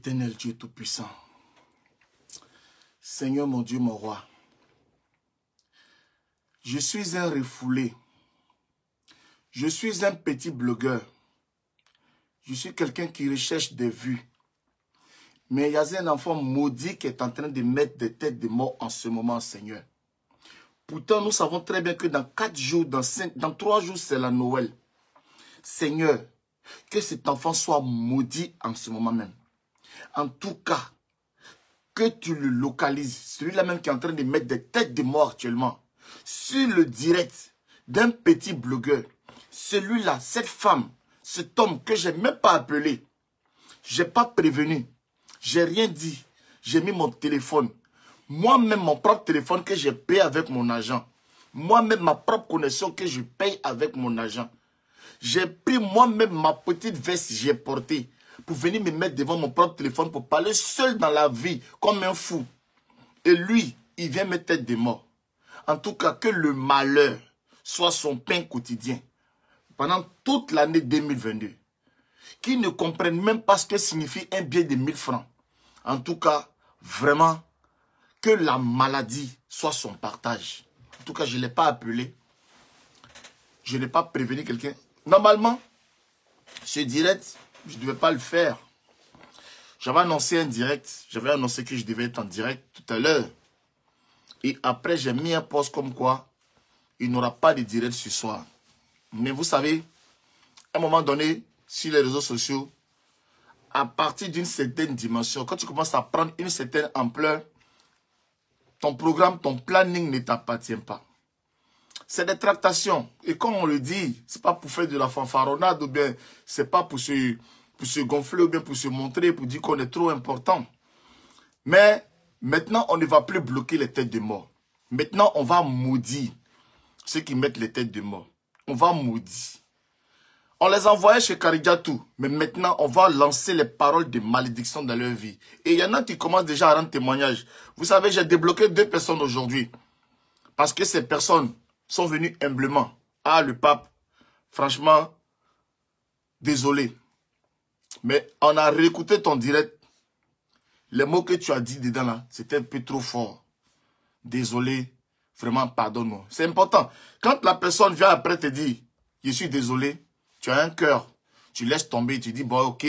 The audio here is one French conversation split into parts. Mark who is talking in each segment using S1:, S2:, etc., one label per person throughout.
S1: Éternel Dieu Tout-Puissant, Seigneur mon Dieu, mon roi, je suis un refoulé, je suis un petit blogueur, je suis quelqu'un qui recherche des vues, mais il y a un enfant maudit qui est en train de mettre des têtes de mort en ce moment, Seigneur. Pourtant, nous savons très bien que dans 4 jours, dans 3 jours, c'est la Noël. Seigneur, que cet enfant soit maudit en ce moment même. En tout cas, que tu le localises, celui-là même qui est en train de mettre des têtes de mort actuellement, sur le direct d'un petit blogueur, celui-là, cette femme, cet homme que je n'ai même pas appelé, je n'ai pas prévenu, j'ai rien dit, j'ai mis mon téléphone, moi-même mon propre téléphone que j'ai payé avec mon agent, moi-même ma propre connexion que je paye avec mon agent. J'ai pris moi-même ma petite veste que j'ai portée pour venir me mettre devant mon propre téléphone pour parler seul dans la vie comme un fou. Et lui, il vient me tête de mort. En tout cas, que le malheur soit son pain quotidien pendant toute l'année 2022. Qu'il ne comprenne même pas ce que signifie un billet de 1000 francs. En tout cas, vraiment, que la maladie soit son partage. En tout cas, je ne l'ai pas appelé. Je n'ai pas prévenu quelqu'un. Normalement, ce direct, je ne devais pas le faire. J'avais annoncé un direct. J'avais annoncé que je devais être en direct tout à l'heure. Et après, j'ai mis un post comme quoi il n'y aura pas de direct ce soir. Mais vous savez, à un moment donné, sur les réseaux sociaux, à partir d'une certaine dimension, quand tu commences à prendre une certaine ampleur, ton programme, ton planning ne t'appartient pas. C'est des tractations. Et comme on le dit, ce n'est pas pour faire de la fanfaronnade ou bien ce n'est pas pour se gonfler ou bien pour se montrer, pour dire qu'on est trop important. Mais maintenant, on ne va plus bloquer les têtes de mort. Maintenant, on va maudire ceux qui mettent les têtes de mort. On va maudire. On les envoyait chez Karigatou, mais maintenant, on va lancer les paroles de malédiction dans leur vie. Et il y en a qui commencent déjà à rendre témoignage. Vous savez, j'ai débloqué 2 personnes aujourd'hui. Parce que ces personnes sont venus humblement. Ah, le pape, franchement, désolé. Mais on a réécouté ton direct. Les mots que tu as dit dedans là, c'était un peu trop fort. Désolé, vraiment, pardonne-moi. C'est important. Quand la personne vient après te dire, je suis désolé, tu as un cœur. Tu laisses tomber, tu dis, bon, ok,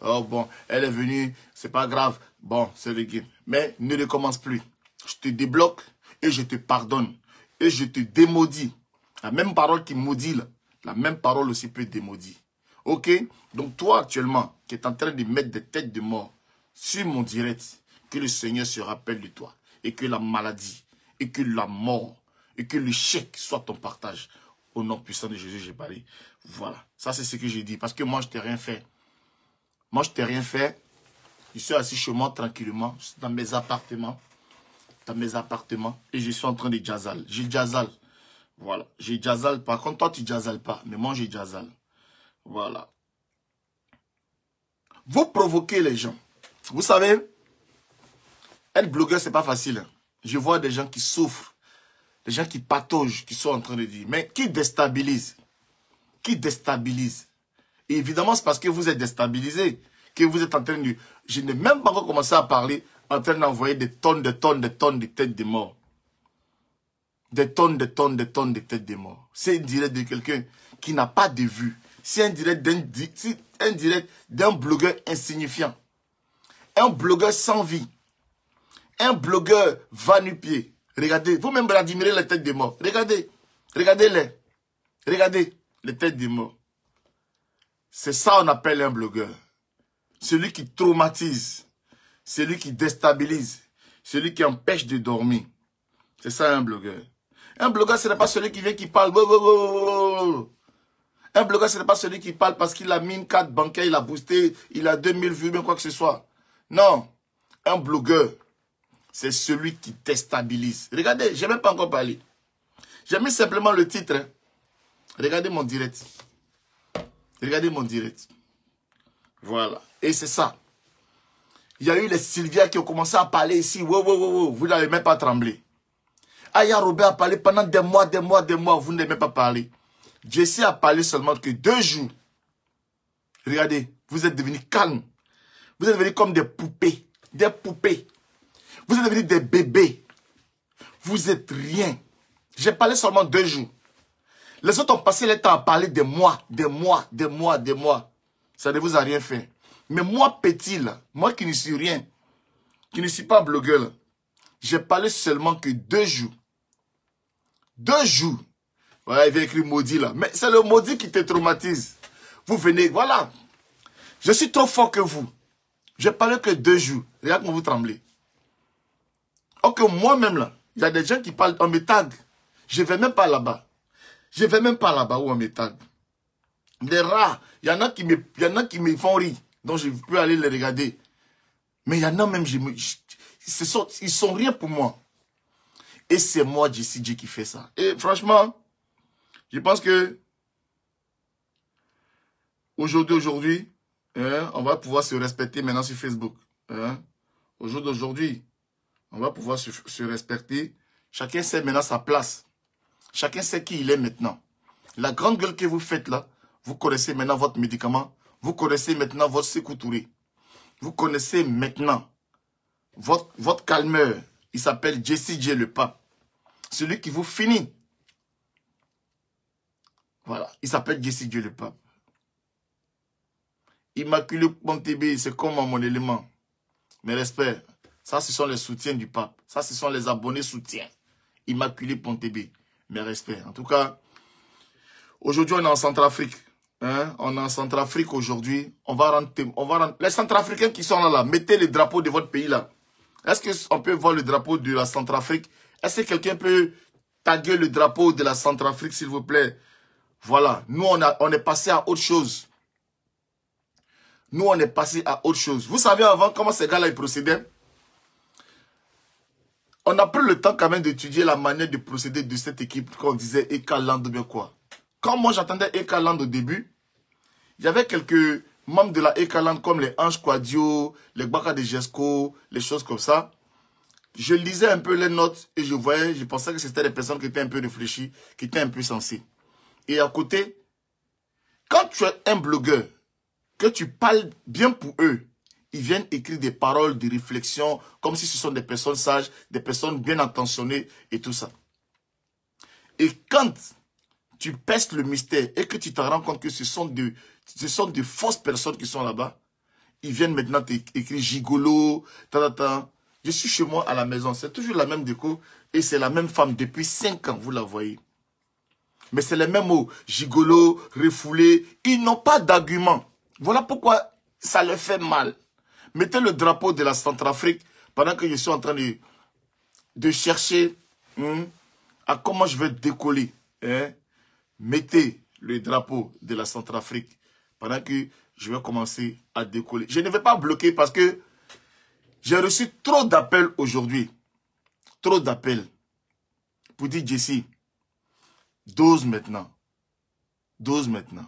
S1: oh, bon, elle est venue, c'est pas grave. Bon, c'est le game. Mais ne recommence plus. Je te débloque et je te pardonne. Et je te démaudis. La même parole qui maudit, là, la même parole aussi peut démaudire. Ok? Donc toi actuellement, qui es en train de mettre des têtes de mort sur mon direct, que le Seigneur se rappelle de toi. Et que la maladie, et que la mort, et que l'échec soit ton partage. Au nom puissant de Jésus, j'ai parlé. Voilà. Ça, c'est ce que j'ai dit. Parce que moi, je t'ai rien fait. Moi, je t'ai rien fait. Je suis assis chez moi tranquillement, dans mes appartements. Et je suis en train de jazzal. J'ai jazzal. Voilà. J'ai jazzal. Par contre, toi, tu jazzal pas. Mais moi, j'ai jazzal. Voilà. Vous provoquez les gens. Vous savez, être blogueur, c'est pas facile. Hein. Je vois des gens qui souffrent. Des gens qui pataugent, qui sont en train de dire. Mais qui déstabilisent. Qui déstabilisent. Et évidemment, c'est parce que vous êtes déstabilisé. Que vous êtes en train de... Je n'ai même pas encore commencé à parler. En train d'envoyer des tonnes de têtes de mort. Des tonnes de têtes de mort. C'est un direct de quelqu'un qui n'a pas de vue. C'est un direct d'un blogueur insignifiant. Un blogueur sans vie. Un blogueur va-nu-pied. Regardez, vous-même admirez les têtes de mort. Regardez, regardez-les. Regardez les têtes de mort. C'est ça qu'on appelle un blogueur. Celui qui traumatise. Celui qui déstabilise. Celui qui empêche de dormir. C'est ça un blogueur. Un blogueur, ce n'est pas celui qui vient qui parle. Un blogueur, ce n'est pas celui qui parle parce qu'il a mis une carte bancaire, il a boosté, il a 2000 vues, même quoi que ce soit. Non. Un blogueur, c'est celui qui déstabilise. Regardez, je n'ai même pas encore parlé. J'ai mis simplement le titre. Hein. Regardez mon direct. Regardez mon direct. Voilà. Et c'est ça. Il y a eu les Sylvia qui ont commencé à parler ici. Wow. Vous n'avez même pas tremblé. Aya Robert a parlé pendant des mois. Vous n'avez même pas parlé. Jesse a parlé seulement que 2 jours. Regardez, vous êtes devenu calme. Vous êtes devenus comme des poupées. Des poupées. Vous êtes devenus des bébés. Vous êtes rien. J'ai parlé seulement 2 jours. Les autres ont passé le temps à parler des mois, des mois, des mois, des mois. Ça ne vous a rien fait. Mais moi, petit, là, moi qui ne suis rien, qui ne suis pas blogueur, là, j'ai parlé seulement que 2 jours. 2 jours. Voilà, il vient écrire maudit là. Mais c'est le maudit qui te traumatise. Vous venez, voilà. Je suis trop fort que vous. J'ai parlé que 2 jours. Regarde comment vous tremblez. Ok, moi-même là, il y a des gens qui parlent, on me tag. Je ne vais même pas là-bas. Je ne vais même pas là-bas où on me tag. Les rats, il y en a qui me font rire. Donc je peux aller les regarder. Mais il y en a même, ils sont rien pour moi. Et c'est moi, Jessie J, qui fait ça. Et franchement, je pense que aujourd'hui, hein, on va pouvoir se respecter maintenant sur Facebook. Hein. Au jour d'aujourd'hui, on va pouvoir se respecter. Chacun sait maintenant sa place. Chacun sait qui il est maintenant. La grande gueule que vous faites là, vous connaissez maintenant votre médicament. Vous connaissez maintenant votre Sékou Touré. Vous connaissez maintenant votre calmeur. Il s'appelle Jessie J le pape. Celui qui vous finit. Voilà. Il s'appelle Jessie J le pape. Immaculé Pontébé, c'est comme mon élément. Mes respects. Ça, ce sont les soutiens du pape. Ça, ce sont les abonnés soutiens. Immaculé Pontébé. Mes respects. En tout cas, aujourd'hui, on est en Centrafrique. Hein? On est en Centrafrique aujourd'hui. On va rendre... Les Centrafricains qui sont là, mettez le drapeau de votre pays là. Est-ce qu'on peut voir le drapeau de la Centrafrique? Est-ce que quelqu'un peut taguer le drapeau de la Centrafrique, s'il vous plaît? Voilà. Nous, on est passé à autre chose. Nous, on est passé à autre chose. Vous savez avant comment ces gars-là ils procédaient? On a pris le temps quand même d'étudier la manière de procéder de cette équipe qu'on disait Ekaland ou bien quoi. Quand moi j'attendais Ekaland au début, il y avait quelques membres de la Ekaland comme les Ange Quadio, les Baka de Gesco, les choses comme ça. Je lisais un peu les notes et je pensais que c'était des personnes qui étaient un peu réfléchies, qui étaient un peu sensées. Et à côté, quand tu es un blogueur, que tu parles bien pour eux, ils viennent écrire des paroles de réflexion, comme si ce sont des personnes sages, des personnes bien intentionnées et tout ça. Et quand tu pestes le mystère et que tu te rends compte que ce sont de fausses personnes qui sont là-bas, ils viennent maintenant t'écrire gigolo, Je suis chez moi à la maison, c'est toujours la même déco et c'est la même femme depuis 5 ans, vous la voyez. Mais c'est les mêmes mots, gigolo, refoulé, ils n'ont pas d'argument. Voilà pourquoi ça leur fait mal. Mettez le drapeau de la Centrafrique pendant que je suis en train de chercher à comment je vais décoller. Hein. Mettez le drapeau de la Centrafrique pendant que je vais commencer à décoller. Je ne vais pas bloquer parce que j'ai reçu trop d'appels aujourd'hui. Trop d'appels. Pour dire, Jessie, dose maintenant. Dose maintenant.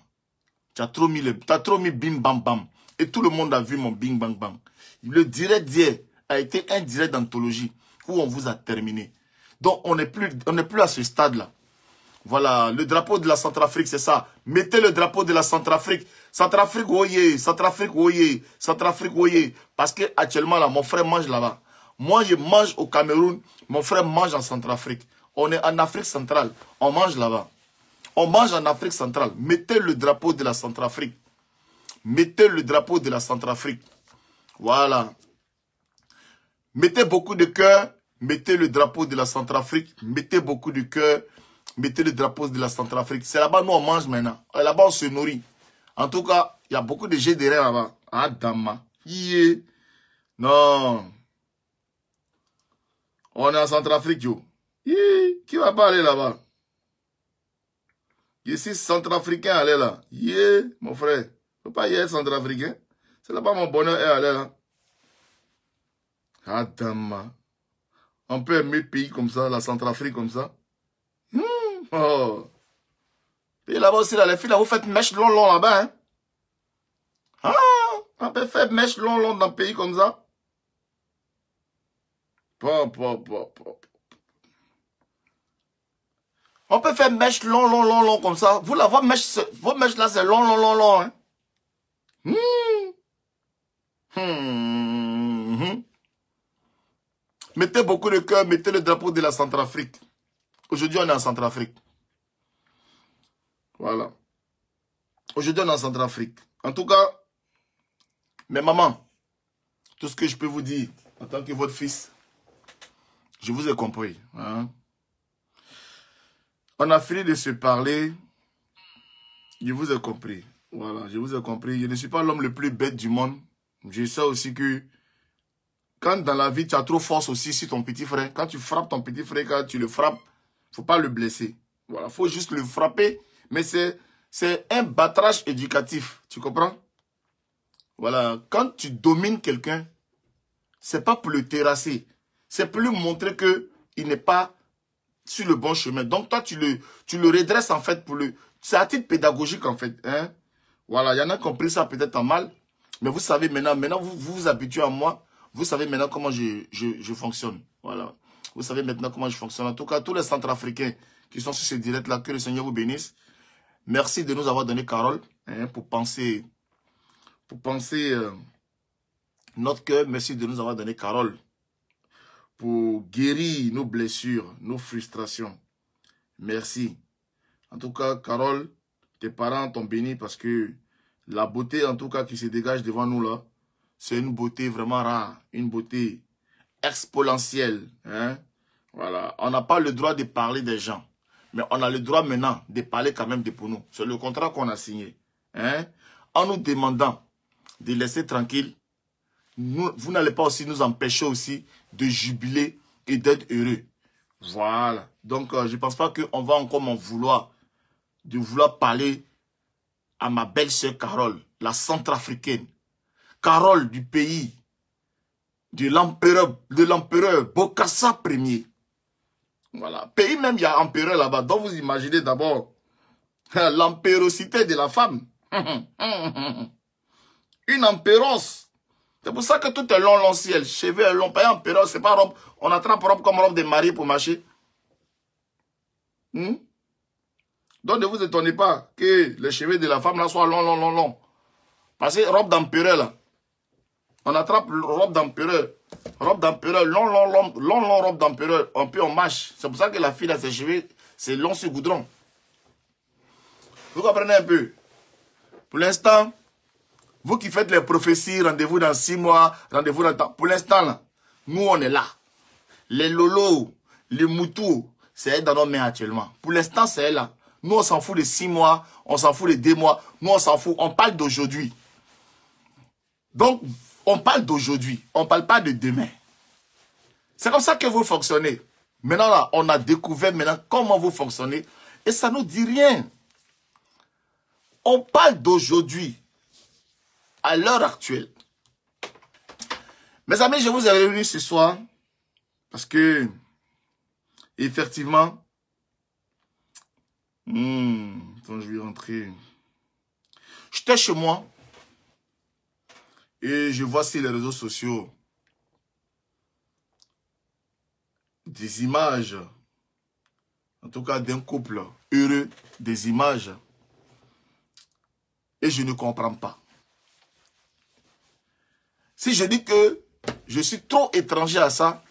S1: Tu as trop mis bim bam bam. Et tout le monde a vu mon bing bang bang. Le direct d'hier a été un direct d'anthologie où on vous a terminé. Donc on n'est plus à ce stade-là. Voilà, le drapeau de la Centrafrique, c'est ça. Mettez le drapeau de la Centrafrique. Centrafrique, oyez, Centrafrique, oyez, Centrafrique, oyez. Parce que actuellement, là, mon frère mange là-bas. Moi, je mange au Cameroun, mon frère mange en Centrafrique. On est en Afrique centrale, on mange là-bas. On mange en Afrique centrale. Mettez le drapeau de la Centrafrique. Mettez le drapeau de la Centrafrique. Voilà. Mettez beaucoup de cœur. Mettez le drapeau de la Centrafrique. Mettez beaucoup de cœur. Mettez le drapeau de la Centrafrique. C'est là-bas nous on mange maintenant. Là-bas on se nourrit. En tout cas, il y a beaucoup de jets derrière là-bas. Ah, dama. Yeah. Non. On est en Centrafrique, yo. Yeah. Qui va pas aller là-bas? Ici, Centrafricain, allez là. Yeah, mon frère. Faut pas y être Centrafricain. C'est là-bas mon bonheur est allé là. Ah, dama. On peut aimer le pays comme ça, la Centrafrique comme ça. Oh. Et là-bas aussi, là, les filles, là, vous faites mèche long là-bas, hein. Ah, on peut faire mèche long dans le pays comme ça. On peut faire mèche long comme ça. Vous là, vos mèches là, c'est long, hein. Mettez beaucoup de cœur, mettez le drapeau de la Centrafrique. Aujourd'hui, on est en Centrafrique. Voilà. Aujourd'hui, on est en Centrafrique. En tout cas, mes mamans, tout ce que je peux vous dire en tant que votre fils, je vous ai compris. Hein? On a fini de se parler. Je vous ai compris. Voilà, je vous ai compris. Je ne suis pas l'homme le plus bête du monde. Je sais aussi que quand dans la vie, tu as trop force aussi sur ton petit frère. Quand tu frappes ton petit frère, quand tu le frappes, il ne faut pas le blesser. Voilà, il faut juste le frapper. Mais c'est un battrage éducatif. Tu comprends? Voilà, quand tu domines quelqu'un, ce n'est pas pour le terrasser. C'est pour lui montrer qu'il n'est pas sur le bon chemin. Donc toi, tu le redresses en fait pour le... C'est à titre pédagogique en fait. Hein? Voilà, il y en a qui ont pris ça peut-être en mal. Mais vous savez maintenant vous vous habituez à moi. Vous savez maintenant comment je fonctionne. Voilà. Vous savez maintenant comment je fonctionne. En tout cas, tous les Centrafricains qui sont sur ce direct-là, que le Seigneur vous bénisse. Merci de nous avoir donné Carole hein, pour penser notre cœur. Merci de nous avoir donné Carole pour guérir nos blessures, nos frustrations. Merci. En tout cas, Carole, tes parents t'ont béni parce que la beauté, en tout cas, qui se dégage devant nous là, c'est une beauté vraiment rare, une beauté exponentielle. Hein? Voilà. On n'a pas le droit de parler des gens, mais on a le droit maintenant de parler quand même de pour nous. C'est le contrat qu'on a signé. Hein? En nous demandant de laisser tranquille, vous n'allez pas aussi nous empêcher aussi de jubiler et d'être heureux. Voilà. Donc, je ne pense pas qu'on va encore m'en vouloir de vouloir parler à ma belle-sœur Carole, la Centrafricaine. Carole du pays de l'empereur Bokassa Ier. Voilà. Pays même, il y a empereur là-bas. Donc, vous imaginez d'abord l'empérosité de la femme. Une empérance. C'est pour ça que tout est long, long ciel. Cheveux long, pas empereur, c'est pas robe. On attrape robe comme robe de mariée pour marcher. Donc ne vous étonnez pas que les cheveux de la femme là soient longs. Parce que robe d'empereur là. On attrape robe d'empereur. Robe d'empereur, long, robe d'empereur. On marche. C'est pour ça que la fille a ses cheveux, c'est long sur goudron. Vous comprenez un peu? Pour l'instant, vous qui faites les prophéties, rendez-vous dans 6 mois, rendez-vous dans... Pour l'instant, là, nous, on est là. Les lolos, les moutous, c'est elle dans nos mains actuellement. Pour l'instant, c'est elle là. Nous, on s'en fout de 6 mois, on s'en fout de 2 mois. Nous, on s'en fout. On parle d'aujourd'hui. Donc, on parle d'aujourd'hui. On ne parle pas de demain. C'est comme ça que vous fonctionnez. Maintenant, là, on a découvert maintenant comment vous fonctionnez. Et ça ne nous dit rien. On parle d'aujourd'hui. À l'heure actuelle. Mes amis, je vous ai réunis ce soir parce que, effectivement, quand je vais rentrer, j'étais chez moi et je vois sur les réseaux sociaux des images, en tout cas d'un couple heureux, des images, et je ne comprends pas. Si je dis que je suis trop étranger à ça,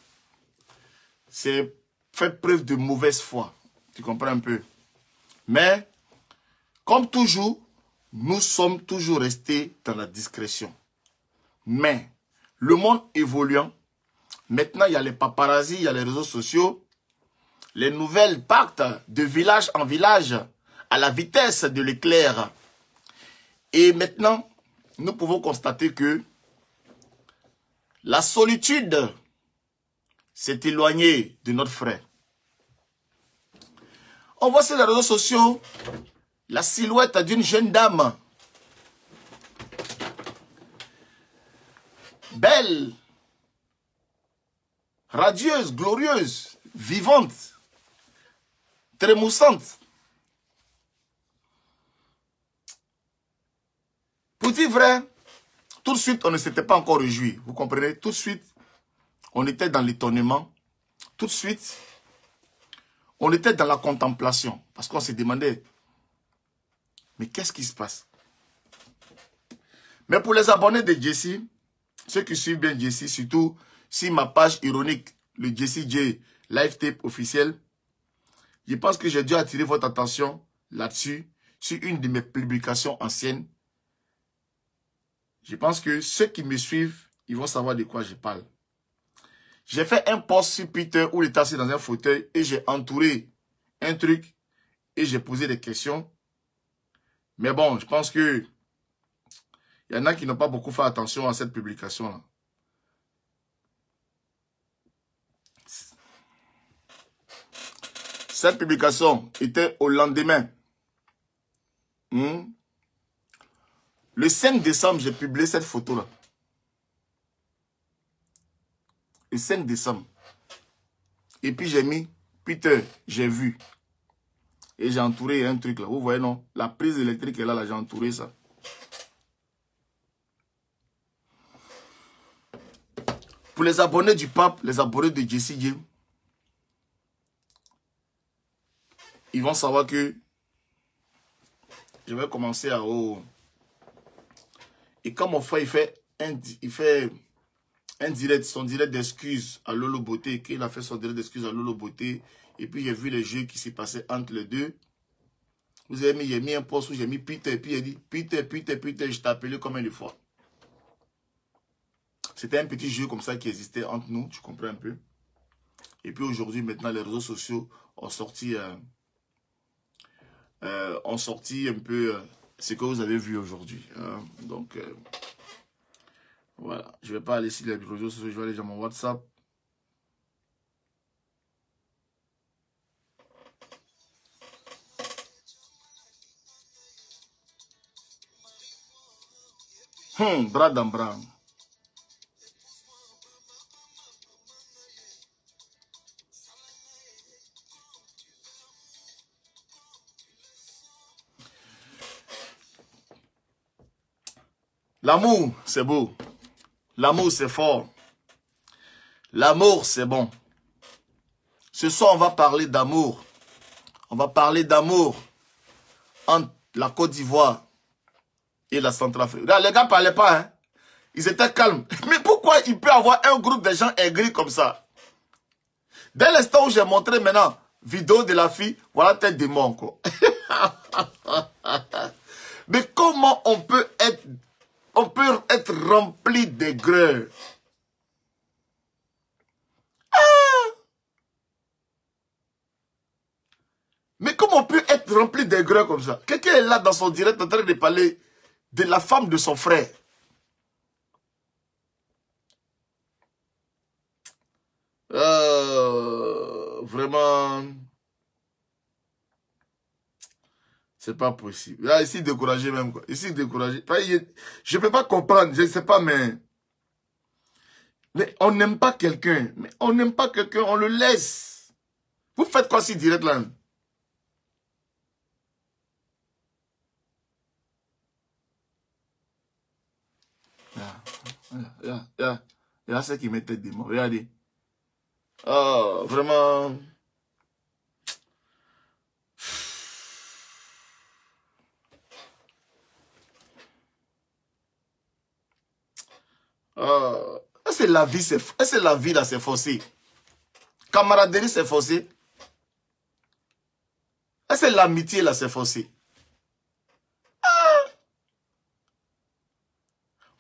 S1: c'est faire preuve de mauvaise foi. Tu comprends un peu? Mais, comme toujours, nous sommes toujours restés dans la discrétion. Mais, le monde évoluant, maintenant il y a les paparazzis, il y a les réseaux sociaux, les nouvelles partent de village en village à la vitesse de l'éclair. Et maintenant, nous pouvons constater que la solitude s'est éloignée de notre frère. On voit sur les réseaux sociaux la silhouette d'une jeune dame. Belle, radieuse, glorieuse, vivante, trémoussante. Pour dire vrai, tout de suite, on ne s'était pas encore réjoui. Vous comprenez? Tout de suite, on était dans l'étonnement. Tout de suite, on était dans la contemplation. Parce qu'on se demandait, mais qu'est-ce qui se passe? Mais pour les abonnés de Jessie, ceux qui suivent bien Jessie, surtout si ma page ironique le Jessie J live tape officiel. Je pense que j'ai dû attirer votre attention là-dessus, sur une de mes publications anciennes. Je pense que ceux qui me suivent, ils vont savoir de quoi je parle. J'ai fait un post sur Twitter où il était assis dans un fauteuil et j'ai entouré un truc et j'ai posé des questions. Mais bon, je pense que il y en a qui n'ont pas beaucoup fait attention à cette publication-là. Cette publication était au lendemain. Le 5 décembre, j'ai publié cette photo-là. Le 5 décembre. Et puis j'ai mis, Peter, j'ai vu. Et j'ai entouré un truc là. Vous voyez, non? La prise électrique est là, j'ai entouré ça. Pour les abonnés du pape, les abonnés de Jessie J, ils vont savoir que je vais commencer à... Et quand mon frère, il fait un direct, son direct d'excuses à Lolo Beauté, qu'il a fait son direct d'excuses à Lolo Beauté, et puis j'ai vu les jeux qui s'est passé entre les deux. Vous avez mis, j'ai mis un post où j'ai mis Peter, et puis il a dit, Peter, je t'ai appelé combien de fois? C'était un petit jeu comme ça qui existait entre nous, tu comprends un peu. Et puis aujourd'hui, maintenant, les réseaux sociaux ont sorti un peu ce que vous avez vu aujourd'hui. Hein. Donc, voilà. Je ne vais pas aller sur les réseaux sociaux, je vais aller dans mon WhatsApp. Bras dans bras. L'amour, c'est beau. L'amour, c'est fort. L'amour, c'est bon. Ce soir, on va parler d'amour. On va parler d'amour entre la Côte d'Ivoire et la Centrafrique. Les gars ne parlaient pas, hein. Ils étaient calmes. Mais pourquoi il peut y avoir un groupe de gens aigris comme ça? Dès l'instant où j'ai montré maintenant vidéo de la fille, voilà tête de mon quoi. Mais comment on peut être rempli d'aigreur? Mais comment on peut être rempli d'aigreur comme ça? Quelqu'un est là dans son direct en train de parler de la femme de son frère. Vraiment, c'est pas possible. Là, ici, découragé même. Quoi. Ici, découragé. Je ne peux pas comprendre, je ne sais pas, mais on n'aime pas quelqu'un. Mais on n'aime pas quelqu'un, on le laisse. Vous faites quoi si direct là? Il y a ceux qui mettent des mots. Regardez. Oh, vraiment. Est-ce que la vie, est-ce que la vie là, c'est forcé? Camaraderie, c'est forcé? Est-ce que l'amitié là, c'est forcé?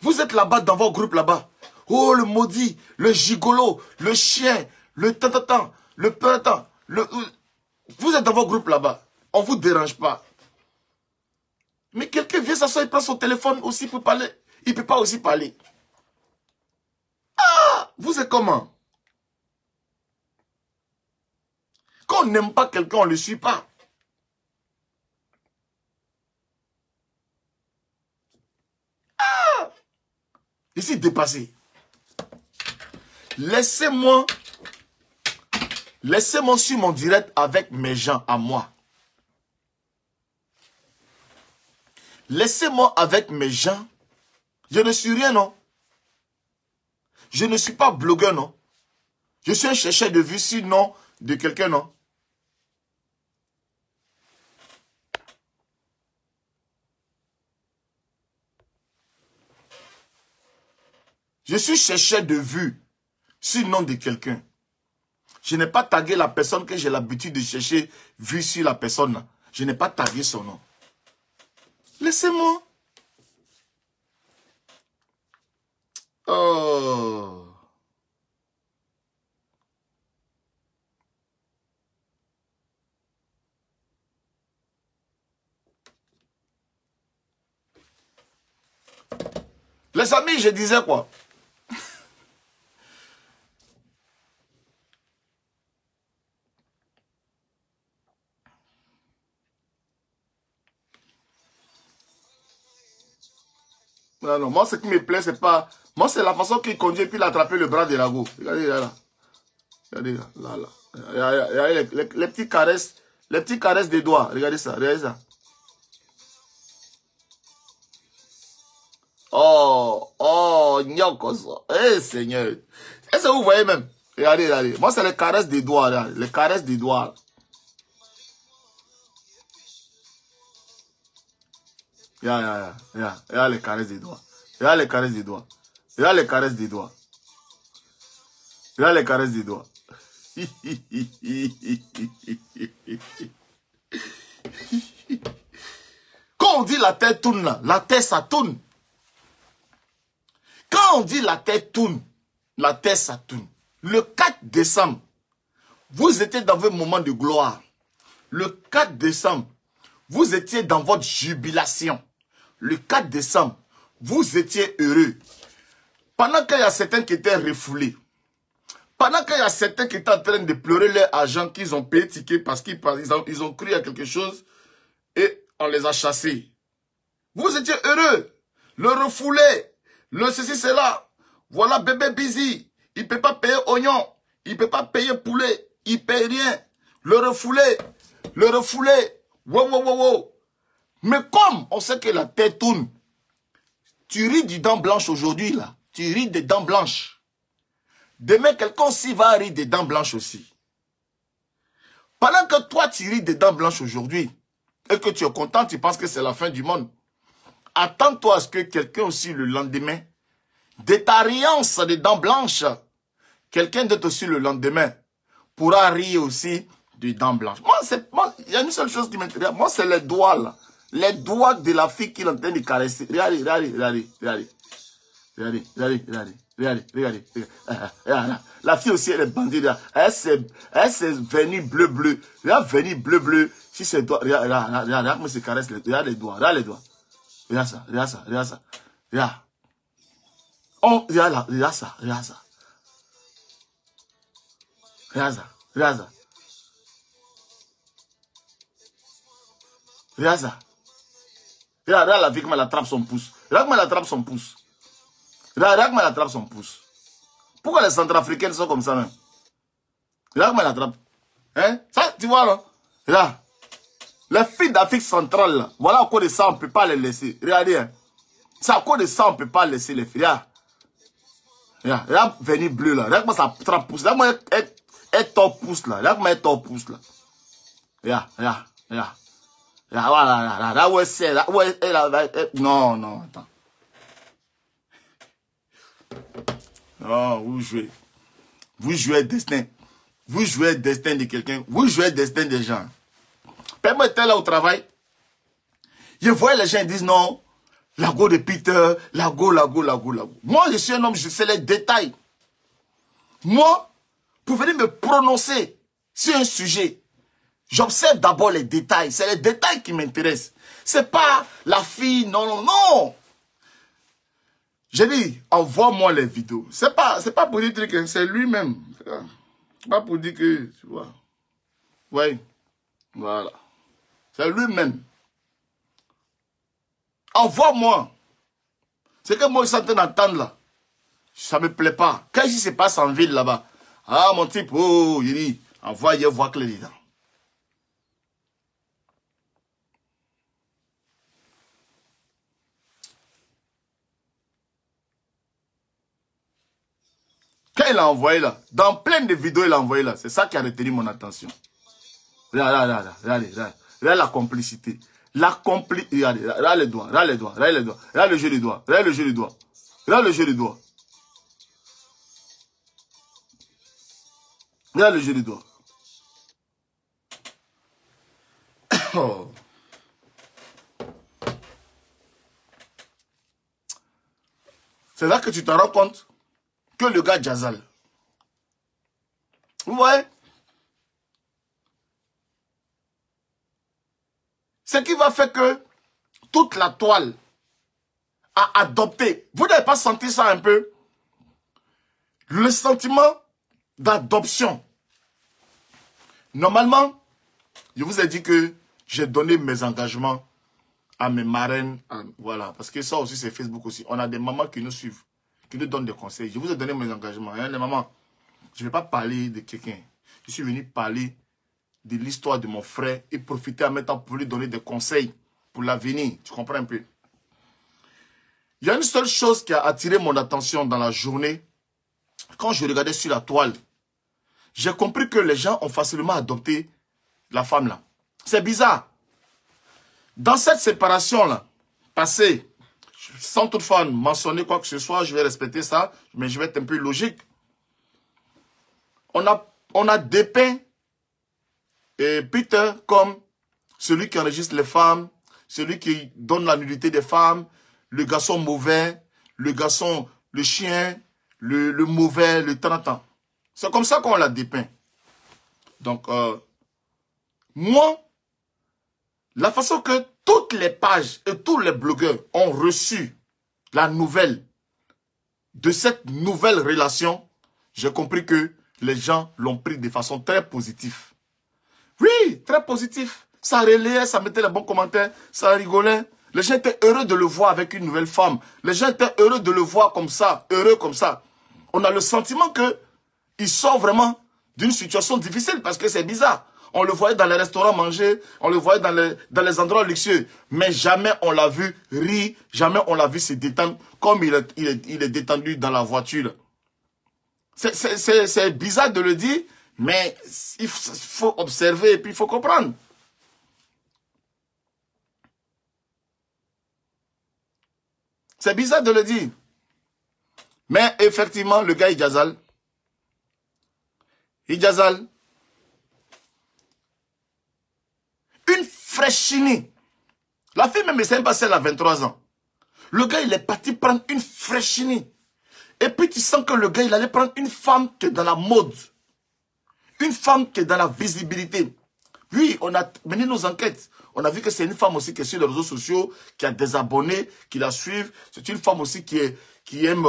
S1: Vous êtes là-bas dans vos groupes là-bas. Oh, le maudit, le gigolo, le chien, le tantatan, le printemps. Vous êtes dans vos groupes là-bas. On ne vous dérange pas. Mais quelqu'un vient s'asseoir, il prend son téléphone aussi pour parler. Il ne peut pas aussi parler. Ah, vous êtes comment? Quand on n'aime pas quelqu'un, on ne le suit pas. Ah, ici, dépassé. Laissez-moi sur mon direct avec mes gens à moi. Laissez-moi avec mes gens. Je ne suis rien, non. Je ne suis pas blogueur, non. Je suis un chercheur de vue, sinon de quelqu'un, non. Je suis chercheur de vue, sinon de quelqu'un. Je n'ai pas tagué la personne que j'ai l'habitude de chercher, vu sur la personne. Je n'ai pas tagué son nom. Laissez-moi. Oh. Les amis, je disais quoi? Non, non, moi, ce qui me plaît, c'est pas... Moi, c'est la façon qu'il conduit et puis il a attrapé le bras de Lago. Regardez là, là. Regardez là, là, là. Regardez les petites caresses des doigts. Regardez ça, regardez ça. Oh, oh, nyoko. Eh, Seigneur. Est-ce que vous voyez même? Regardez, regardez. Moi, c'est les caresses des doigts, là. Les caresses des doigts. Regarde les caresses des doigts. Regarde les caresses des doigts. Regarde les caresses des doigts. Regarde les caresses des doigts. Quand on dit la tête tourne là, la tête ça tourne. Quand on dit la tête tourne, la tête ça tourne. Le 4 décembre, vous étiez dans votre moment de gloire. Le 4 décembre, vous étiez dans votre jubilation. Le 4 décembre, vous étiez heureux. Pendant qu'il y a certains qui étaient refoulés, pendant qu'il y a certains qui étaient en train de pleurer leur argent qu'ils ont payé ticket parce qu'ils ont cru à quelque chose et on les a chassés. Vous étiez heureux. Le refoulé, le ceci, cela. Voilà bébé busy. Il ne peut pas payer oignon. Il ne peut pas payer poulet. Il ne paye rien. Le refoulé. Le refoulé. Wow, wow, wow, wow. Mais comme on sait que la tête tourne, tu ris du dent blanche aujourd'hui, là. Tu ris des dents blanches. Demain, quelqu'un aussi va rire des dents blanches aussi. Pendant que toi, tu ris des dents blanches aujourd'hui, et que tu es content, tu penses que c'est la fin du monde. Attends-toi à ce que quelqu'un aussi, le lendemain, de ta riance des dents blanches, quelqu'un d'autre aussi le lendemain, pourra rire aussi des dents blanches. Moi, il y a une seule chose qui m'intéresse. Moi, c'est les doigts, là. Les doigts de la fille qui est en train de caresser. Regardez, regardez, regardez, regardez. Regardez, regardez, regardez, regardez, regardez, regardez. La fille aussi, elle est bandée. Elle s'est venue bleu. Regarde, venue bleu. Si c'est doigts, regarde, comment se caresse les doigts. Regarde les doigts, regarde les doigts. Regarde ça, regarde ça, regarde ça. Regarde. Oh, regarde là, regarde ça, regarde ça. Regarde ça, regarde ça. Regarde ça. Regarde la vie comment elle attrape son pouce. Regarde comment elle attrape son pouce. Regarde comment elle attrape son pouce. Pourquoi les centrafricaines sont comme ça même? Regarde comment elle attrape. Hein? Ça, tu vois là? Regarde. Les filles d'Afrique centrale là. Voilà à cause de ça, on ne peut pas les laisser. Regardez. Hein? C'est à cause de ça, on ne peut pas laisser les filles. Regarde. Regarde. Regarde, venir bleu là. Regarde comment ça attrape pouce. Regarde comment elle top pouce là. Regarde comment elle top pouce là. Regarde, regarde, regarde. Voilà, là où c'est, là où elle, non, non, attends. Non, vous jouez. Vous jouez le destin. Vous jouez le destin de quelqu'un. Vous jouez le destin des gens. Permettez moi là au travail. Je vois les gens ils disent non. Lago de Peter, lago. Moi, je suis un homme, je sais les détails. Moi, pour venir me prononcer sur un sujet, j'observe d'abord les détails. C'est les détails qui m'intéressent. C'est pas la fille, non. J'ai dit, envoie-moi les vidéos. C'est pas pour dire que c'est lui-même. C'est pas pour dire que, tu vois. Oui, voilà. C'est lui-même. Envoie-moi. C'est que moi, je suis en train d'entendre là. Ça me plaît pas. Quand il se passe en ville là-bas, ah, mon type, oh, il dit, envoyez voir que les dedans. Quand il a envoyé là, dans plein de vidéos il a envoyé là, c'est ça qui a retenu mon attention. Regarde la complicité. Regarde les doigts, regarde le jeu des doigts, regarde le jeu des doigts. Regarde le jeu de doigts. Oh. C'est là que tu te rends compte que le gars Jazal. Vous voyez? Ce qui va faire que toute la toile a adopté. Vous n'avez pas senti ça un peu? Le sentiment d'adoption. Normalement, je vous ai dit que j'ai donné mes engagements à mes marraines. Voilà, parce que ça aussi, c'est Facebook aussi. On a des mamans qui nous suivent, qui nous donnent des conseils. Je vous ai donné mes engagements. Hein, les mamans, je ne vais pas parler de quelqu'un. Je suis venu parler de l'histoire de mon frère et profiter en même temps pour lui donner des conseils pour l'avenir. Tu comprends un peu? Il y a une seule chose qui a attiré mon attention dans la journée. Quand je regardais sur la toile, j'ai compris que les gens ont facilement adopté la femme là. C'est bizarre. Dans cette séparation-là, passée, sans toutefois mentionner quoi que ce soit, je vais respecter ça, mais je vais être un peu logique. On a dépeint Peter comme celui qui enregistre les femmes, celui qui donne la nudité des femmes, le garçon mauvais, le garçon, le chien, le mauvais, le temps. C'est comme ça qu'on l'a dépeint. Donc, moi, la façon que toutes les pages et tous les blogueurs ont reçu la nouvelle de cette nouvelle relation, j'ai compris que les gens l'ont pris de façon très positive. Oui, très positif. Ça relayait, ça mettait les bons commentaires, ça rigolait. Les gens étaient heureux de le voir avec une nouvelle femme. Les gens étaient heureux de le voir comme ça, heureux comme ça. On a le sentiment qu'il sort vraiment d'une situation difficile parce que c'est bizarre. On le voyait dans les restaurants manger, on le voyait dans les endroits luxueux. Mais jamais on l'a vu rire, jamais on l'a vu se détendre comme il est détendu dans la voiture. C'est bizarre de le dire, mais il faut observer et puis il faut comprendre. C'est bizarre de le dire. Mais effectivement, le gars Ijazal, une fraîchinie. La fille même, c'est même pas celle à 23 ans. Le gars, il est parti prendre une fraîchinie. Et puis tu sens que le gars, il allait prendre une femme qui est dans la mode. Une femme qui est dans la visibilité. Oui, on a mené nos enquêtes. On a vu que c'est une femme aussi qui est sur les réseaux sociaux, qui a des abonnés, qui la suivent. C'est une femme aussi qui aime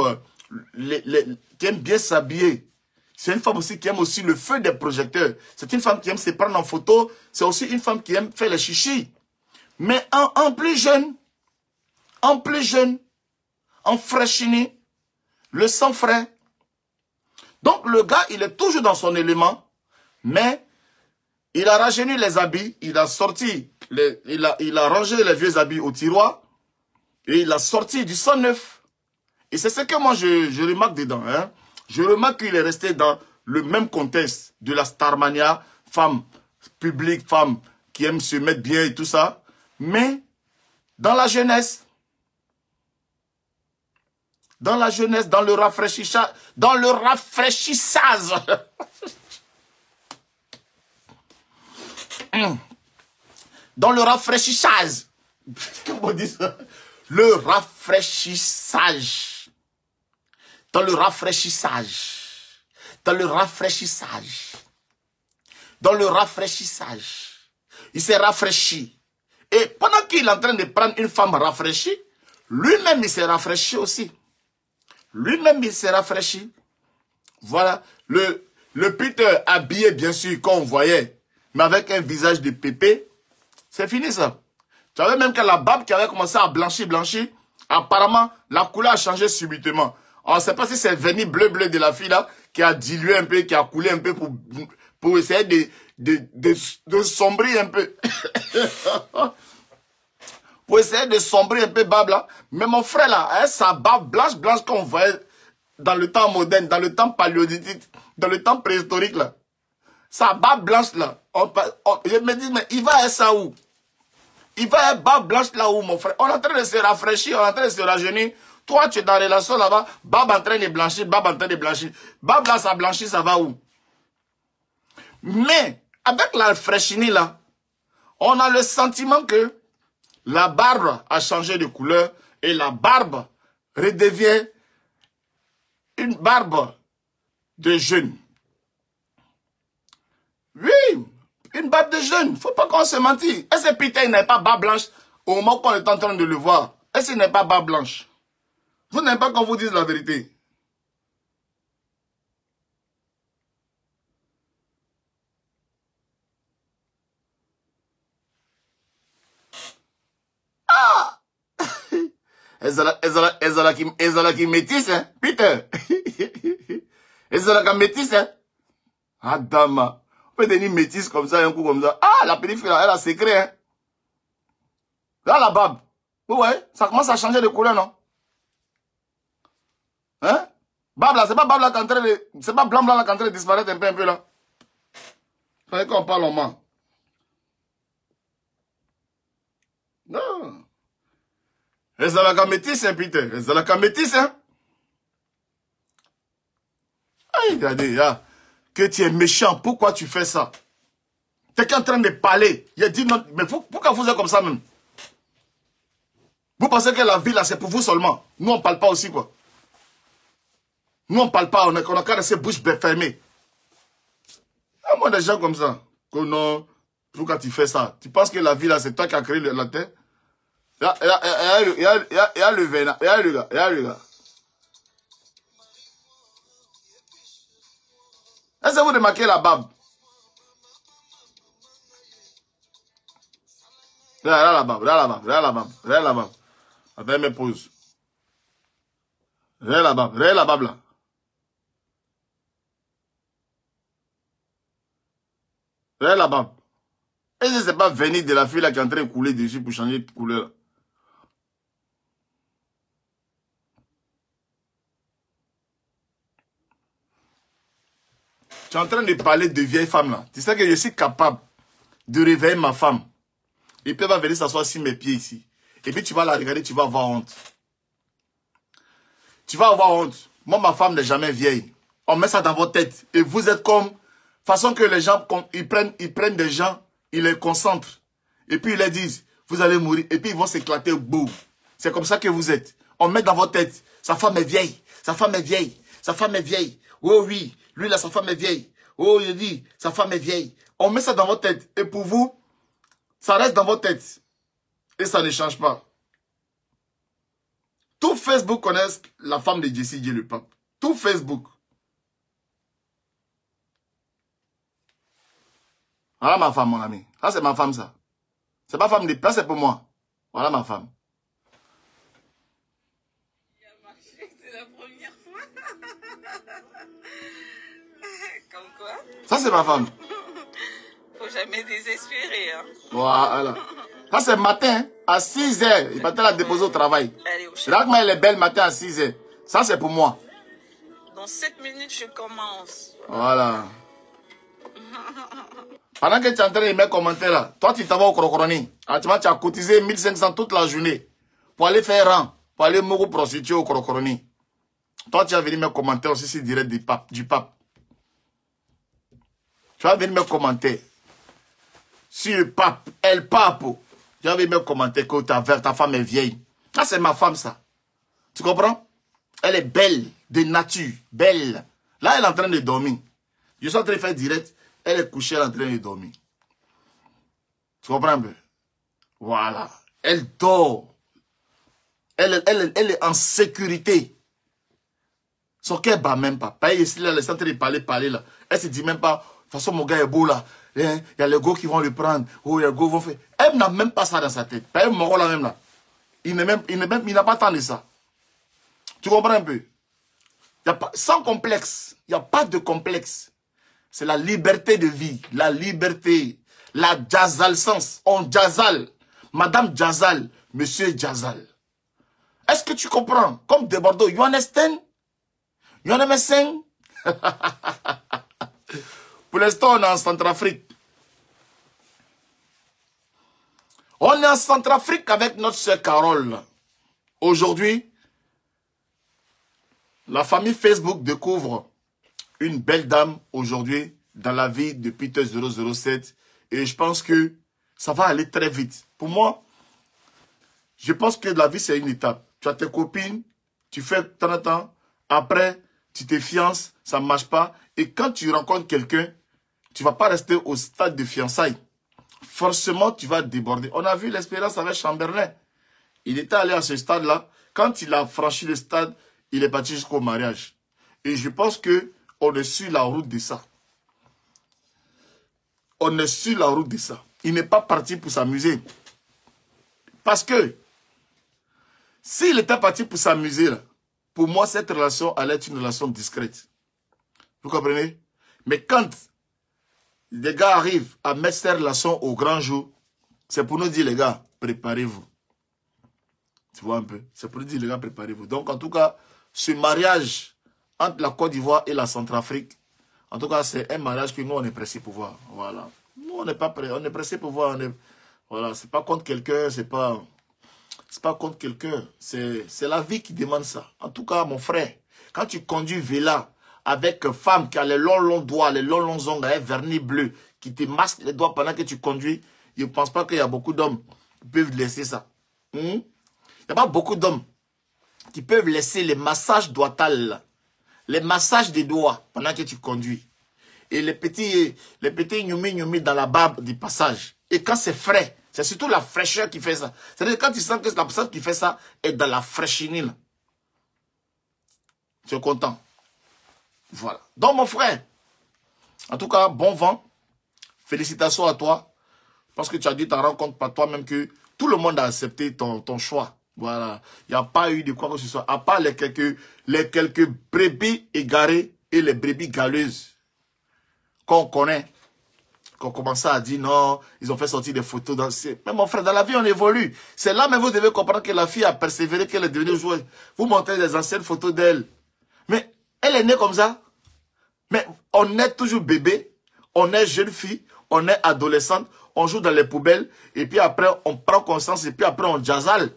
S1: bien s'habiller. C'est une femme aussi qui aime aussi le feu des projecteurs. C'est une femme qui aime se prendre en photo. C'est aussi une femme qui aime faire les chichis. Mais en plus jeune, en fraîchini, le sang frais. Donc le gars, il est toujours dans son élément, mais il a rajeuni les habits, il a sorti, il a rangé les vieux habits au tiroir, et il a sorti du sang neuf. Et c'est ce que moi je remarque dedans. Hein. Je remarque qu'il est resté dans le même contexte de la Starmania, femme publique, femme qui aime se mettre bien et tout ça. Mais dans la jeunesse, dans le rafraîchissage, dans le rafraîchissage, comment on dit ça? Le rafraîchissage. Dans le rafraîchissage. Il s'est rafraîchi. Et pendant qu'il est en train de prendre une femme rafraîchie, lui-même il s'est rafraîchi aussi. Voilà. Le Peter habillé, bien sûr, qu'on voyait, mais avec un visage de pépé, c'est fini ça. Tu savais même que la barbe qui avait commencé à blanchir, apparemment, la couleur a changé subitement. On ne sait pas si c'est le vernis bleu de la fille là, qui a dilué un peu, qui a coulé un peu pour essayer de sombrer un peu. Pour essayer de sombrer un peu barbe là. Mais mon frère là, hein, sa barbe blanche qu'on voyait dans le temps moderne, dans le temps paléolithique, dans le temps préhistorique là. Sa barbe blanche là. Je me dis, mais il va être ça où? Il va être barbe blanche là où, mon frère? On est en train de se rafraîchir, on est en train de se rajeunir. Toi, tu es dans la relation là-bas, barbe en train de blanchir, barbe en train de blanchir. Barbe là, ça blanchit, ça va où? Mais, avec la fraîchini là, on a le sentiment que la barbe a changé de couleur et la barbe redevient une barbe de jeune. Oui, une barbe de jeune. Il ne faut pas qu'on se mentire. Est-ce que Peter il n'est pas barbe blanche au moment qu'on est en train de le voir? Est-ce qu'il n'est pas barbe blanche? Vous n'aimez pas qu'on vous dise la vérité. Ah! Ezala qui métisse, hein, Peter. Ezala qui métisse, hein. Ah, dame. On peut devenir métisse comme ça, un coup comme ça. Ah, la petite fille, elle a secret, hein. Là, la barbe. Vous voyez, ça commence à changer de couleur, non? Hein? Barbe là, c'est pas barbe là qui est en train de... C'est pas blanc là qui est en train de disparaître un peu là. Fallait qu'on parle au moins. Non. Ezala qui métisse, hein, Peter. Ezala qui métisse, hein. Aïe, regardez, là. Que tu es méchant, pourquoi tu fais ça? Tu es en train de parler. Il a dit non, mais pourquoi vous êtes comme ça même? Vous pensez que la vie là c'est pour vous seulement? Nous on parle pas aussi quoi. Nous on parle pas, on a qu'à rester bouche fermée. Il y a moins de gens comme ça. Que non, pourquoi tu fais ça? Tu penses que la vie là c'est toi qui as créé la terre? Il y a le vénat, il y a le gars, il y a le gars. Est-ce que vous remarquez la barbe? Regarde la barbe, regarde la barbe, regarde la barbe, regarde la barbe. Avec mes pauses. Regarde la barbe là. Regarde la barbe. Est-ce que c'est pas venir de la fille là qui est en train de couler dessus pour changer de couleur? Tu es en train de parler de vieille femme là. Tu sais que je suis capable de réveiller ma femme. Et puis elle va venir s'asseoir sur mes pieds ici. Et puis tu vas la regarder, tu vas avoir honte. Tu vas avoir honte. Moi, ma femme n'est jamais vieille. On met ça dans votre tête. Et vous êtes comme... Façon que les gens, ils prennent des gens, ils les concentrent. Et puis ils leur disent, vous allez mourir. Et puis ils vont s'éclater au bout. C'est comme ça que vous êtes. On met dans votre tête, sa femme est vieille. Sa femme est vieille. Sa femme est vieille. Oh oui, lui là, sa femme est vieille. Oh, il dit, sa femme est vieille. On met ça dans votre tête. Et pour vous, ça reste dans votre tête. Et ça ne change pas. Tout Facebook connaît la femme de Jessie J le pape. Tout Facebook. Voilà ma femme, mon ami. Ça, c'est ma femme, ça. C'est pas femme de place, c'est pour moi. Voilà ma femme.
S2: Il a marché, c'est la première fois. Comme quoi?
S1: Ça, c'est ma femme.
S2: Faut jamais désespérer, hein.
S1: Voilà. Ça, c'est matin, hein, à 6 h. Il va la déposer au travail.
S2: Allez, au chef.
S1: Regarde comment elle est belle matin à 6 h. Ça, c'est pour moi.
S2: Dans 7 minutes, je commence.
S1: Voilà. Pendant que tu es en train de mettre commentaires là, toi, tu t'en vas au Crocroni. Tu as cotisé 1500 toute la journée pour aller faire rang, pour aller me prostituer au Crocroni. Toi, tu vas venir mettre commentaires aussi sur direct du pape. Tu vas venir mettre commentaires sur le pape, El Papo. Tu vas venir mettre commentaires que ta femme est vieille. Ça, c'est ma femme, ça. Tu comprends? Elle est belle, de nature, belle. Là, elle est en train de dormir. Je suis en train de faire direct. Elle est couchée, elle est en train de dormir. Tu comprends un peu? Voilà. Elle dort. Elle est en sécurité. Son cœur ne bat même pas. Pareil, ici, là, elle est en train de parler là. Elle se dit même pas, de toute façon, mon gars est beau là. Il y a les gars qui vont le prendre. Oh, il y a les gars qui vont faire. Elle n'a même pas ça dans sa tête. Pareil, mon gars là même là. Il n'a pas tant de ça. Tu comprends un peu? Y a pas, sans complexe. Il n'y a pas de complexe. C'est la liberté de vie, la liberté, la jazzal-sens. On jazzal. Madame Jazzal, Monsieur Jazzal. Est-ce que tu comprends? Comme de Bordeaux, you understand? You understand? Pour l'instant, on est en Centrafrique. On est en Centrafrique avec notre sœur Carole. Aujourd'hui, la famille Facebook découvre une belle dame aujourd'hui dans la vie de Peter 007. Et je pense que ça va aller très vite. Pour moi, je pense que la vie, c'est une étape. Tu as tes copines, tu fais de temps en temps. Après, tu te fiances, ça ne marche pas. Et quand tu rencontres quelqu'un, tu ne vas pas rester au stade de fiançailles. Forcément, tu vas déborder. On a vu l'expérience avec Chamberlain. Il était allé à ce stade-là. Quand il a franchi le stade, il est parti jusqu'au mariage. Et je pense qu'on est sur la route de ça. On est sur la route de ça. Il n'est pas parti pour s'amuser. Parce que, s'il était parti pour s'amuser, pour moi, cette relation allait être une relation discrète. Vous comprenez? Mais quand les gars arrivent à mettre cette relation au grand jour, c'est pour nous dire, les gars, préparez-vous. Tu vois un peu? C'est pour nous dire, les gars, préparez-vous. Donc, en tout cas, ce mariage entre la Côte d'Ivoire et la Centrafrique, en tout cas, c'est un mariage que nous, on est pressé pour voir. Voilà. Nous, on n'est pas prêts. On est pressé pour voir. Voilà. C'est pas contre quelqu'un. C'est pas contre quelqu'un. C'est la vie qui demande ça. En tout cas, mon frère, quand tu conduis Vela avec une femme qui a les longs doigts, les longs ongles, un vernis bleu, qui te masque les doigts pendant que tu conduis, je ne pense pas qu'il y a beaucoup d'hommes qui peuvent laisser ça. Il n'y a pas beaucoup d'hommes qui peuvent laisser les massages doigtales, les massages des doigts pendant que tu conduis. Et les petits gnoumi dans la barbe du passage. Et quand c'est frais, c'est surtout la fraîcheur qui fait ça. C'est-à-dire quand tu sens que la personne qui fait ça est dans la fraîchine. Tu es content. Voilà. Donc mon frère, en tout cas, bon vent. Félicitations à toi. Parce que tu as dit, tu te rends compte par toi-même que tout le monde a accepté ton choix. Voilà. Il n'y a pas eu de quoi que ce soit. À part les quelques brebis égarées et les brebis galeuses qu'on connaît. Qu'on commençait à dire non, ils ont fait sortir des photos. Mais mon frère, dans la vie, on évolue. C'est là, mais vous devez comprendre que la fille a persévéré, qu'elle est devenue joueuse. Vous montrez des anciennes photos d'elle. Mais elle est née comme ça. Mais on est toujours bébé, on est jeune fille, on est adolescente, on joue dans les poubelles, et puis après, on prend conscience, et puis après, on jazzale.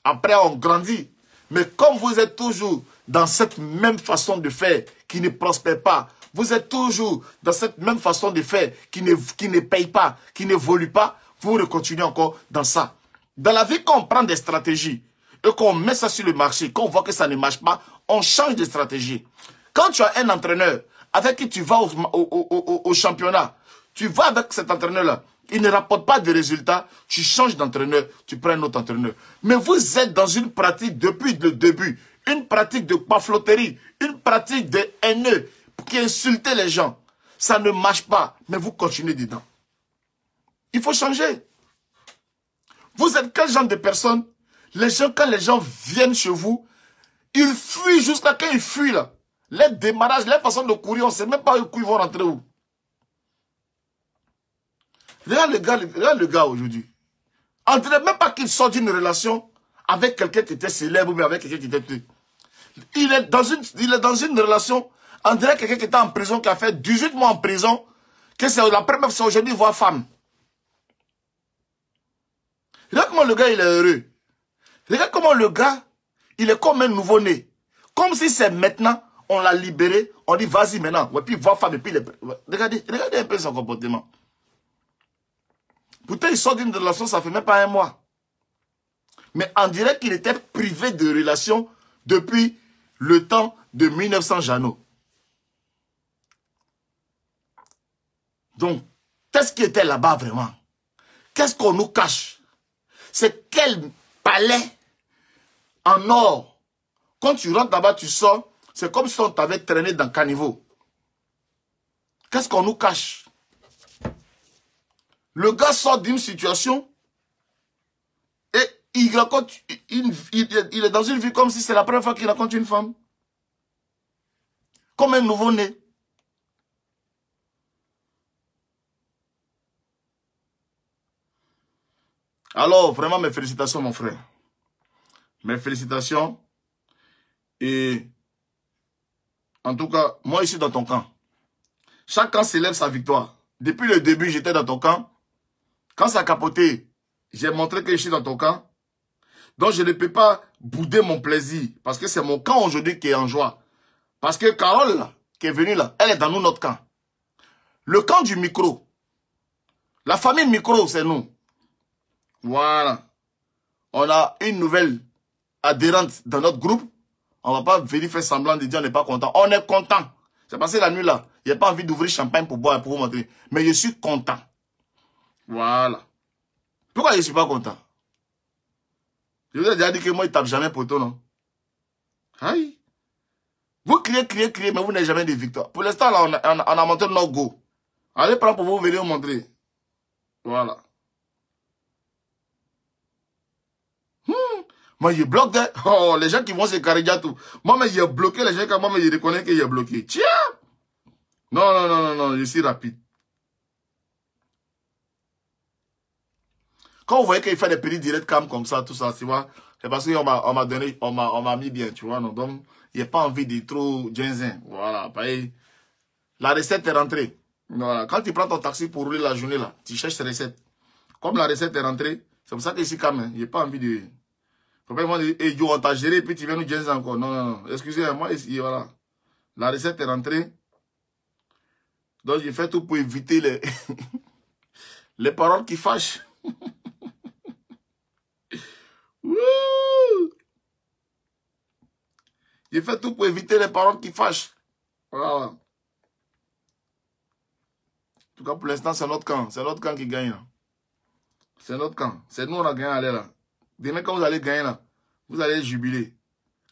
S1: Après, on grandit. Mais comme vous êtes toujours dans cette même façon de faire qui ne prospère pas, vous êtes toujours dans cette même façon de faire qui ne paye pas, qui n'évolue pas, vous continuez encore dans ça. Dans la vie, quand on prend des stratégies et qu'on met ça sur le marché, qu'on voit que ça ne marche pas, on change de stratégie. Quand tu as un entraîneur avec qui tu vas au championnat, tu vas avec cet entraîneur-là, il ne rapporte pas de résultats, tu changes d'entraîneur, tu prends un autre entraîneur. Mais vous êtes dans une pratique depuis le début, une pratique de pafloterie, une pratique de haineux, qui insultait les gens. Ça ne marche pas, mais vous continuez dedans. Il faut changer. Vous êtes quel genre de personne? Quand les gens viennent chez vous, ils fuient jusqu'à quand ils fuient là. Les démarrages, les façons de courir, on ne sait même pas où ils vont rentrer où. Regarde le gars aujourd'hui. On ne dirait même pas qu'il sort d'une relation avec quelqu'un qui était célèbre ou avec quelqu'un qui était... Il est dans une relation, on dirait quelqu'un qui était en prison, qui a fait 18 mois en prison, que c'est la première fois aujourd'hui voir femme. Regarde comment le gars il est heureux. Regarde comment le gars, il est comme un nouveau-né. Comme si c'est maintenant, on l'a libéré, on dit vas-y maintenant, et puis voir femme, et puis regardez un peu son comportement. Pourtant, il sort d'une relation, ça fait même pas un mois. Mais on dirait qu'il était privé de relation depuis le temps de 1900 Jeannot. Donc, qu'est-ce qui était là-bas vraiment? Qu'est-ce qu'on nous cache? C'est quel palais en or? Quand tu rentres là-bas, tu sors, c'est comme si on t'avait traîné dans caniveau. Qu'est-ce qu'on nous cache? Le gars sort d'une situation et il raconte, il est dans une vie comme si c'est la première fois qu'il raconte une femme. Comme un nouveau-né. Alors, vraiment, mes félicitations, mon frère. Mes félicitations. Et en tout cas, moi, je suis dans ton camp. Chacun célèbre sa victoire. Depuis le début, j'étais dans ton camp. Quand ça a capoté, j'ai montré que je suis dans ton camp. Donc, je ne peux pas bouder mon plaisir. Parce que c'est mon camp aujourd'hui qui est en joie. Parce que Carole, là, qui est venue là, elle est dans notre camp. Le camp du micro. La famille micro, c'est nous. Voilà. On a une nouvelle adhérente dans notre groupe. On ne va pas venir faire semblant de dire on n'est pas content. On est content. C'est passé la nuit là. Il n'y a pas envie d'ouvrir champagne pour boire et pour vous montrer. Mais je suis content. Voilà. Pourquoi je ne suis pas content? Je vous ai déjà dit que moi, il ne tape jamais poteau, non? Aïe. Vous criez, mais vous n'avez jamais de victoire. Pour l'instant, là, on a monté notre go. Allez prendre pour vous, venir vous montrer. Voilà. Moi, je bloque des... Oh, les gens qui vont se carrer tout. Moi, mais j'ai bloqué les gens quand moi, mais je reconnais que j'ai bloqué. Tiens! Non, je suis rapide. Quand vous voyez qu'il fait des petits directs cam comme ça, tout ça, tu vois, c'est parce qu'on m'a donné, on m'a mis bien, tu vois, non? Donc, il n'y a pas envie de trop ginzin. Voilà. La recette est rentrée. Voilà. Quand tu prends ton taxi pour rouler la journée, là, tu cherches cette recette. Comme la recette est rentrée, c'est pour ça que ici, quand même, il n'y a pas envie de... Faut pas dire, hey, Joe, on t'a géré, et puis tu viens nous ginzin encore. Non. Excusez-moi, ici, voilà. La recette est rentrée. Donc, j'ai fait tout pour éviter les, les paroles qui fâchent. J'ai fait tout pour éviter les paroles qui fâchent. Voilà. En tout cas, pour l'instant, c'est notre camp. C'est notre camp qui gagne. C'est notre camp. C'est nous, on a gagné à aller là. Demain, quand vous allez gagner là, vous allez jubiler.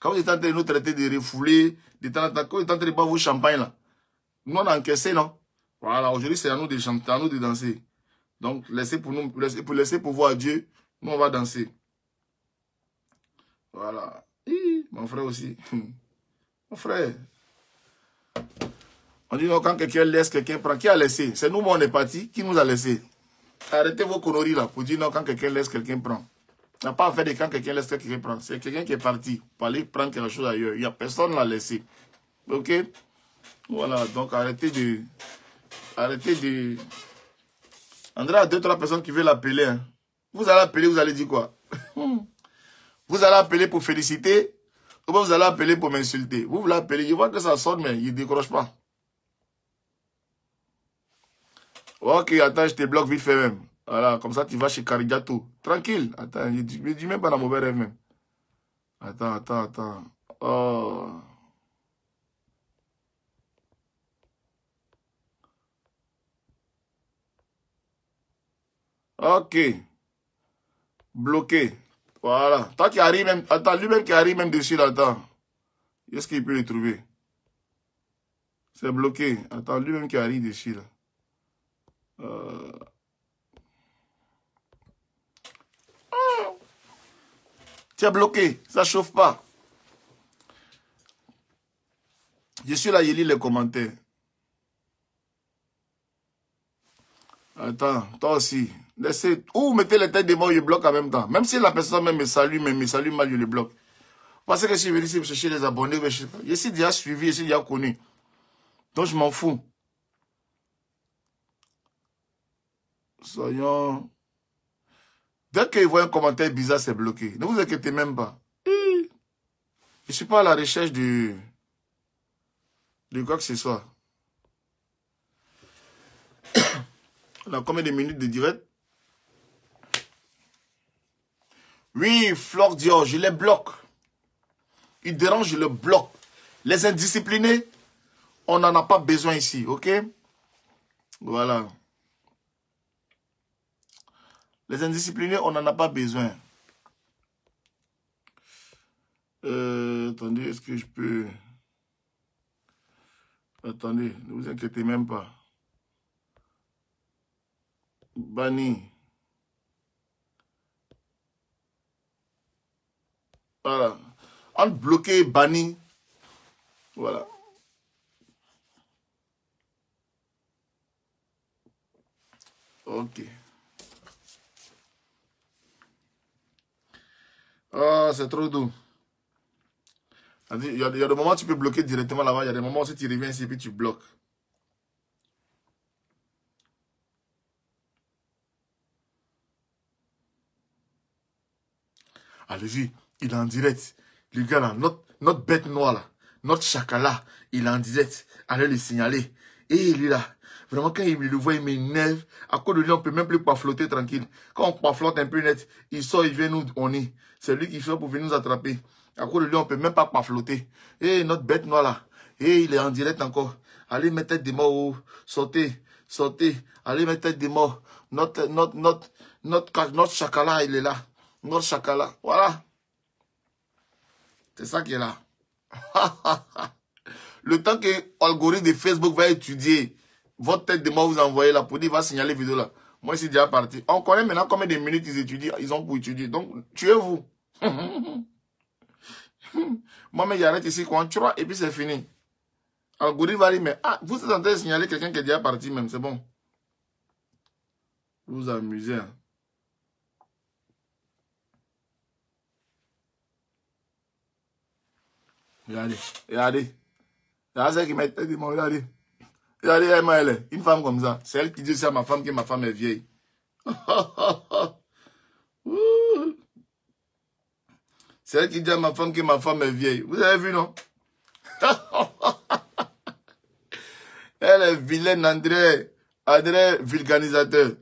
S1: Quand vous êtes en train de nous traiter de refouler, quand vous êtes en train de boire vos champagnes là, nous, on a encaissé, non? Voilà, aujourd'hui, c'est à nous de chanter, à nous de danser. Donc, laissez pour voir Dieu, nous, on va danser. Voilà. Mon frère aussi. Mon frère. On dit non, quand quelqu'un laisse, quelqu'un prend. Qui a laissé? C'est nous, on est parti. Qui nous a laissé? Arrêtez vos conneries là pour dire non, quand quelqu'un laisse, quelqu'un prend. On n'a pas affaire de quand quelqu'un laisse, quelqu'un prend. C'est quelqu'un qui est parti pour aller prendre quelque chose ailleurs. Il n'y a personne qui l'a laissé. Ok? Voilà, donc arrêtez de... André a 2-3 personnes qui veulent l'appeler. Hein. Vous allez appeler, vous allez dire quoi? Vous allez appeler pour féliciter ou vous allez appeler pour m'insulter. Vous voulez appeler, je vois que ça sonne, mais il ne décroche pas. Ok, attends, je te bloque vite fait même. Voilà, comme ça tu vas chez Carigato. Tranquille. Attends, je ne dis même pas dans mauvais rêve même. Attends. Oh. Ok. Bloqué. Voilà. Toi qui arrive même. Attends, lui-même qui arrive même dessus là. Attends. Est-ce qu'il peut le trouver? C'est bloqué. Attends, lui-même qui arrive dessus là. Tu es bloqué. Ça ne chauffe pas. Je suis là, je lis les commentaires. Attends, toi aussi. Laissez. Ou mettez les têtes de moi, je bloque en même temps. Même si la personne même me salue mal, je le bloque. Parce que je suis venu ici chercher les abonnés. Je suis déjà suivi, je suis déjà connu. Donc je m'en fous. Soyons... Dès qu'ils voient un commentaire bizarre, c'est bloqué. Ne vous inquiétez même pas. Je ne suis pas à la recherche de quoi que ce soit. On a combien de minutes de direct? Oui, Flore Dior, je les bloque. Ils dérangent, je les bloque. Les indisciplinés, on n'en a pas besoin ici, ok? Voilà. Les indisciplinés, on n'en a pas besoin. Attendez, est-ce que je peux... Attendez, ne vous inquiétez même pas. Banni. Voilà. Entre bloqué, banni. Voilà. Ok. Ah, c'est trop doux. Il y a des moments où tu peux bloquer directement là-bas. Il y a des moments où tu reviens ici et puis tu bloques. Allez-y, il est en direct. Le gars là, notre bête noire là, notre chakala, il est en direct. Allez le signaler. Et il est là. Vraiment, quand il le voit, il m'énerve. À cause de lui, on ne peut même plus pas flotter tranquille. Quand on pas flotte un peu net, il sort, il vient nous, on est. C'est lui qui fait pour venir nous attraper. À cause de lui, on ne peut même pas flotter. Et notre bête noire là. Et il est en direct encore. Allez, mettre tête des morts. Sortez, sortez. Allez, mettre tête des morts. Notre chakala, il est là. Notre chakala. Voilà. C'est ça qui est là. Le temps que l'algorithme de Facebook va étudier votre tête de mort, vous envoyez là pour dire, va signaler la vidéo là. Moi, c'est déjà parti. On connaît maintenant combien de minutes ils étudient, ils ont pour étudier. Donc, tuez-vous. Moi, mais j'arrête ici, quoi, tu vois, et puis c'est fini. L'algorithme va dire, mais ah, vous êtes en train de signaler quelqu'un qui est déjà parti même, c'est bon. Vous vous amusez, hein. Regardez, regardez. Regardez celle qui m'a été dit, regardez. Regardez, elle est une femme comme ça. C'est elle qui dit ça à ma femme que ma femme est vieille. C'est elle qui dit à ma femme que ma femme est vieille. Vous avez vu, non? Elle est vilaine, André. André, vulganisateur.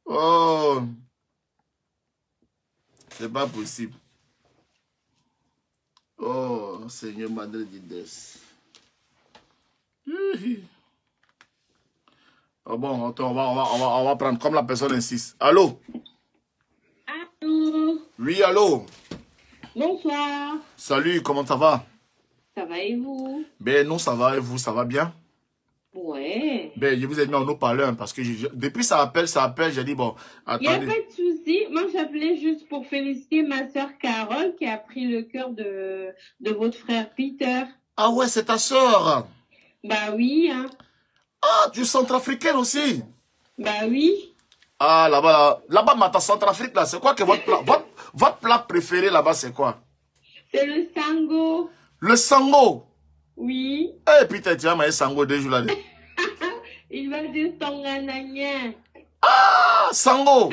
S1: Oh. C'est pas possible. Oh, Seigneur, Madre Dides. Oh bon, attends, on va prendre comme la personne insiste. Allô?
S2: Allô?
S1: Oui, allô?
S2: Bonsoir.
S1: Salut, comment ça va?
S2: Ça va et vous?
S1: Ben non, ça va et vous, ça va bien?
S2: Ouais.
S1: Ben, je vous ai mis en haut-parleur parce que depuis ça appelle, j'ai dit bon,
S2: Il n'y a
S1: attendez.
S2: pas de souci. Moi, j'appelais juste pour féliciter ma soeur Carole qui a pris le cœur de votre frère Peter.
S1: Ah ouais, c'est ta soeur.
S2: Bah oui, hein.
S1: Ah, du centrafricain aussi.
S2: Bah oui.
S1: Ah, là-bas, là-bas, Centrafrique, là, c'est quoi que votre plat, votre plat préféré là-bas, c'est quoi?
S2: C'est le sango.
S1: Le sango.
S2: Oui.
S1: Eh, putain, tu vas manger sango 2 jours là.
S2: Il va dire tonganagna.
S1: Ah, sango.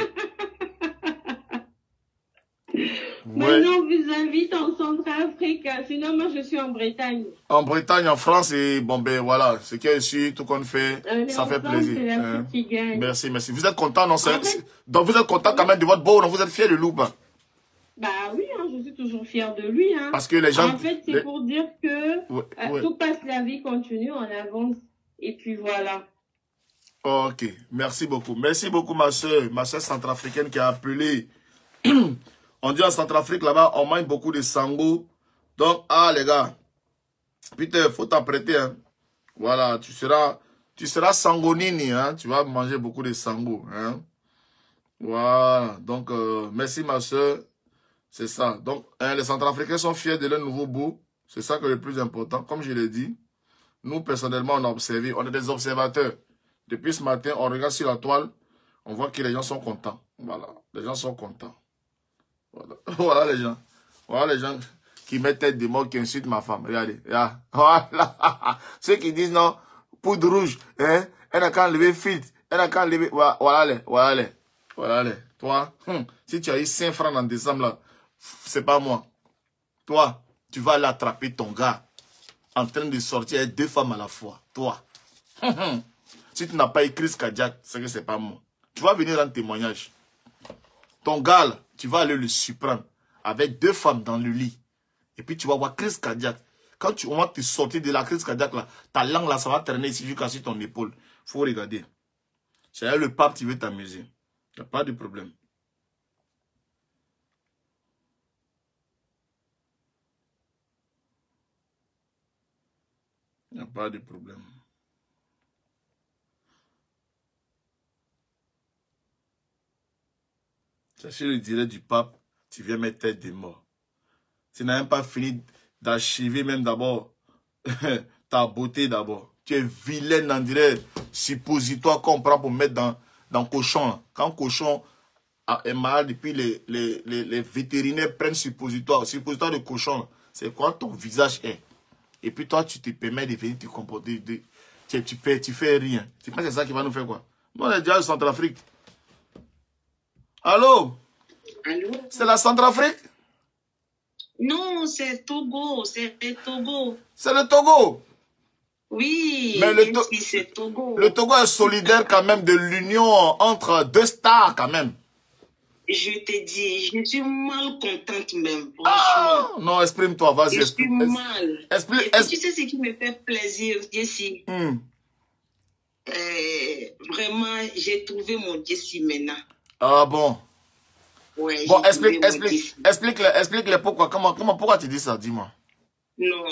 S1: Ouais.
S2: Maintenant, on vous invite en Centrafrique. Sinon, moi, je suis en Bretagne.
S1: En Bretagne, en France, et bon, ben voilà, ce qu'il y a ici, tout qu'on fait, ça fait
S2: France,
S1: plaisir.
S2: c'est la qui gagne.
S1: Merci, merci. Vous êtes content, non?
S2: fait,
S1: donc, vous êtes content quand même de votre beau, non? Vous êtes fier de Loup, hein?
S2: Bah oui, hein, je suis toujours fière de lui. Hein.
S1: Parce que les gens...
S2: En fait, c'est pour dire que
S1: ouais.
S2: tout passe, la vie continue, on avance. Et puis voilà.
S1: Ok, merci beaucoup. Merci beaucoup, ma soeur centrafricaine qui a appelé. On dit en Centrafrique, là-bas, on mange beaucoup de sango. Donc, ah, les gars, putain, il faut t'apprêter. Hein. Voilà, tu seras sangonini, hein. Tu vas manger beaucoup de sango. Hein. Voilà, donc, merci, ma soeur. C'est ça. Donc, les Centrafricains sont fiers de leur nouveau beau. C'est ça que le plus important. Comme je l'ai dit, nous, personnellement, on a observé. On est des observateurs. Depuis ce matin, on regarde sur la toile. On voit que les gens sont contents. Voilà. Les gens sont contents. Voilà. Voilà les gens. Voilà les gens qui mettent tête de mort, qui insultent ma femme. Regardez. Voilà. Ceux qui disent non, poudre rouge. Hein? Elle n'a qu'à enlever filtre. Elle n'a qu'à enlever. Voilà les. Voilà les. Voilà les. Toi, si tu as eu 5 francs en décembre, là, c'est pas moi. Toi, tu vas l'attraper ton gars en train de sortir avec 2 femmes à la fois. Toi. Si tu n'as pas écrit ce cardiaque, c'est que c'est pas moi. Tu vas venir en témoignage. Ton gars, là, tu vas aller le surprendre avec 2 femmes dans le lit. Et puis tu vas voir crise cardiaque. Quand on va te sortir de la crise cardiaque, là, ta langue, là, ça va traîner ici jusqu'à sur ton épaule. Il faut regarder. C'est le pape, tu veux t'amuser. Il n'y a pas de problème. Il n'y a pas de problème. C'est sur le direct du pape, tu viens mettre tête de mort. Tu n'as même pas fini d'archiver même d'abord ta beauté d'abord. Tu es vilaine en direct, suppositoire qu'on prend pour mettre dans cochon. Quand cochon est malade et puis les vétérinaires prennent suppositoire de cochon, c'est quoi ton visage est. Et puis toi, tu te permets de venir te comporter. Tu fais rien. Tu penses que c'est ça qui va nous faire quoi? Nous, on est déjà au Centrafrique. Allô?
S3: Allô?
S1: C'est la Centrafrique?
S3: Non, c'est Togo, c'est le Togo.
S1: C'est le Togo?
S2: Oui,
S1: Mais
S2: c'est Togo.
S1: Le Togo est solidaire quand même de l'union entre deux stars quand même.
S2: Je te dis, je suis mal contente même, franchement.
S1: Ah, non, exprime-toi, vas-y.
S2: Je suis mal.
S1: Explique.
S2: Tu sais ce qui me fait plaisir, Jessie? Vraiment, j'ai trouvé mon Jessie maintenant.
S1: Ah bon?
S2: Ouais,
S1: bon, explique-le pourquoi. Pourquoi tu dis ça, dis-moi.
S2: Non,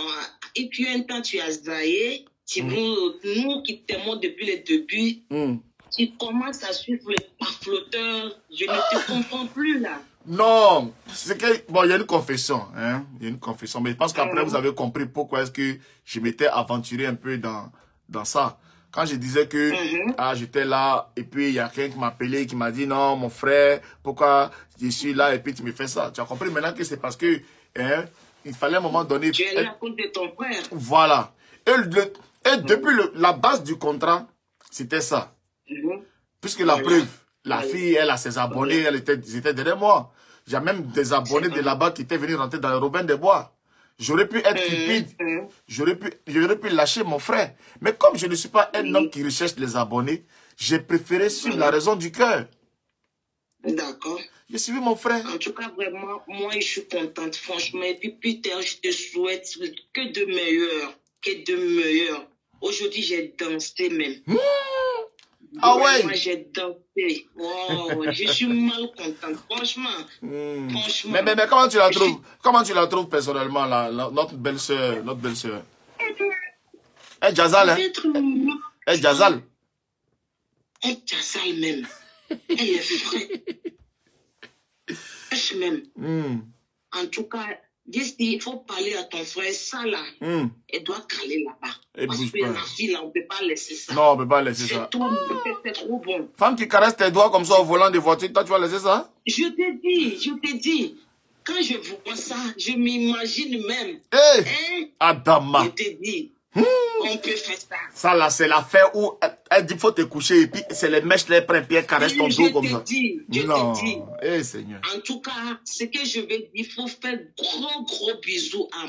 S2: et puis un temps tu as zaillé, nous qui t'aimons depuis le début, tu commences à suivre les pafloteurs, je ne te comprends plus là.
S1: Non, c'est que, bon, il y a une confession, hein, il y a une confession, mais je pense qu'après vous avez compris pourquoi est-ce que je m'étais aventuré un peu dans ça. Quand je disais que j'étais là, et puis il y a quelqu'un qui m'a appelé, qui m'a dit non, mon frère, pourquoi je suis là, et puis tu me fais ça. Tu as compris maintenant que c'est parce que, hein, il fallait à un moment donné...
S2: Tu es là à cause de ton frère.
S1: Voilà. Et depuis la base du contrat, c'était ça. Puisque la preuve, la fille, elle a ses abonnés, ils étaient derrière moi. J'ai même des abonnés de là-bas qui étaient venus rentrer dans le Robin des Bois. J'aurais pu être cupide. J'aurais pu lâcher mon frère. Mais comme je ne suis pas un homme qui recherche les abonnés, j'ai préféré suivre la raison du cœur.
S2: D'accord.
S1: J'ai suivi mon frère.
S2: En tout cas, vraiment, moi, je suis contente, franchement. Et puis, Peter, je te souhaite que de meilleurs. Que de meilleurs. Aujourd'hui, j'ai dansé même.
S1: Ah ouais?
S2: Moi, j'ai dansé. Oh, je suis mal contente, franchement. Franchement.
S1: Mais comment tu la trouves? Comment tu la trouves personnellement, notre belle-sœur? Notre belle-sœur. Elle Jazal, hein? Elle Jazal.
S2: Elle Jazal même. Elle est vraie. Même. En tout cas, il faut parler à ton frère, ça là, elle doit caler là-bas. Parce que la fille là, on ne peut pas laisser ça.
S1: Non, on ne peut pas laisser ça.
S2: C'est trop bon.
S1: Femme qui caresse tes doigts comme ça au volant de voiture, toi tu vas laisser ça?
S2: Je te dis, quand je vois ça, je m'imagine même.
S1: Hey, Adama.
S2: Je te dis. On peut faire ça.
S1: Ça là, c'est l'affaire où elle dit qu'il faut te coucher et puis c'est les mèches les prennent puis elles caressent ton dos comme ça.
S2: Je te dis.
S1: Eh Seigneur.
S2: En tout cas, ce que je veux dire, il faut faire gros bisous à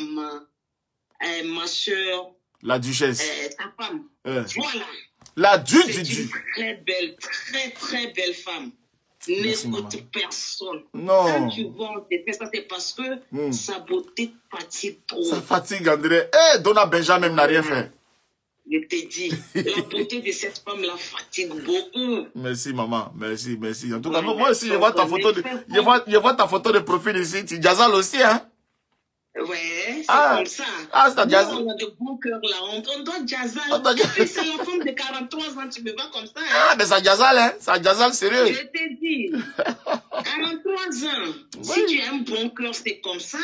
S2: ma soeur.
S1: La duchesse.
S2: Ta femme. Voilà.
S1: La du.
S2: C'est une très belle, très belle femme. N'écoute personne.
S1: Non.
S2: Quand tu vois, on te fait ça, c'est parce que sa beauté fatigue trop.
S1: Ça fatigue, André. Donna Benjamin n'a rien fait.
S2: Je te dis, la beauté de cette femme la fatigue beaucoup.
S1: Merci, maman. Merci. En tout cas, moi aussi, je vois ta photo je vois ta photo de profil ici. Tu Jazal aussi, hein?
S2: Ouais, c'est comme ça.
S1: C'est Jazal.
S2: On a de bons cœurs là. On doit Jazal. C'est la femme de 43 ans, tu me vois comme ça.
S1: Hein? Mais ça Jazal, hein? Ça Jazal sérieux.
S2: Je te dis. 43 ans. Oui. Si tu as un bon cœur, c'est comme ça.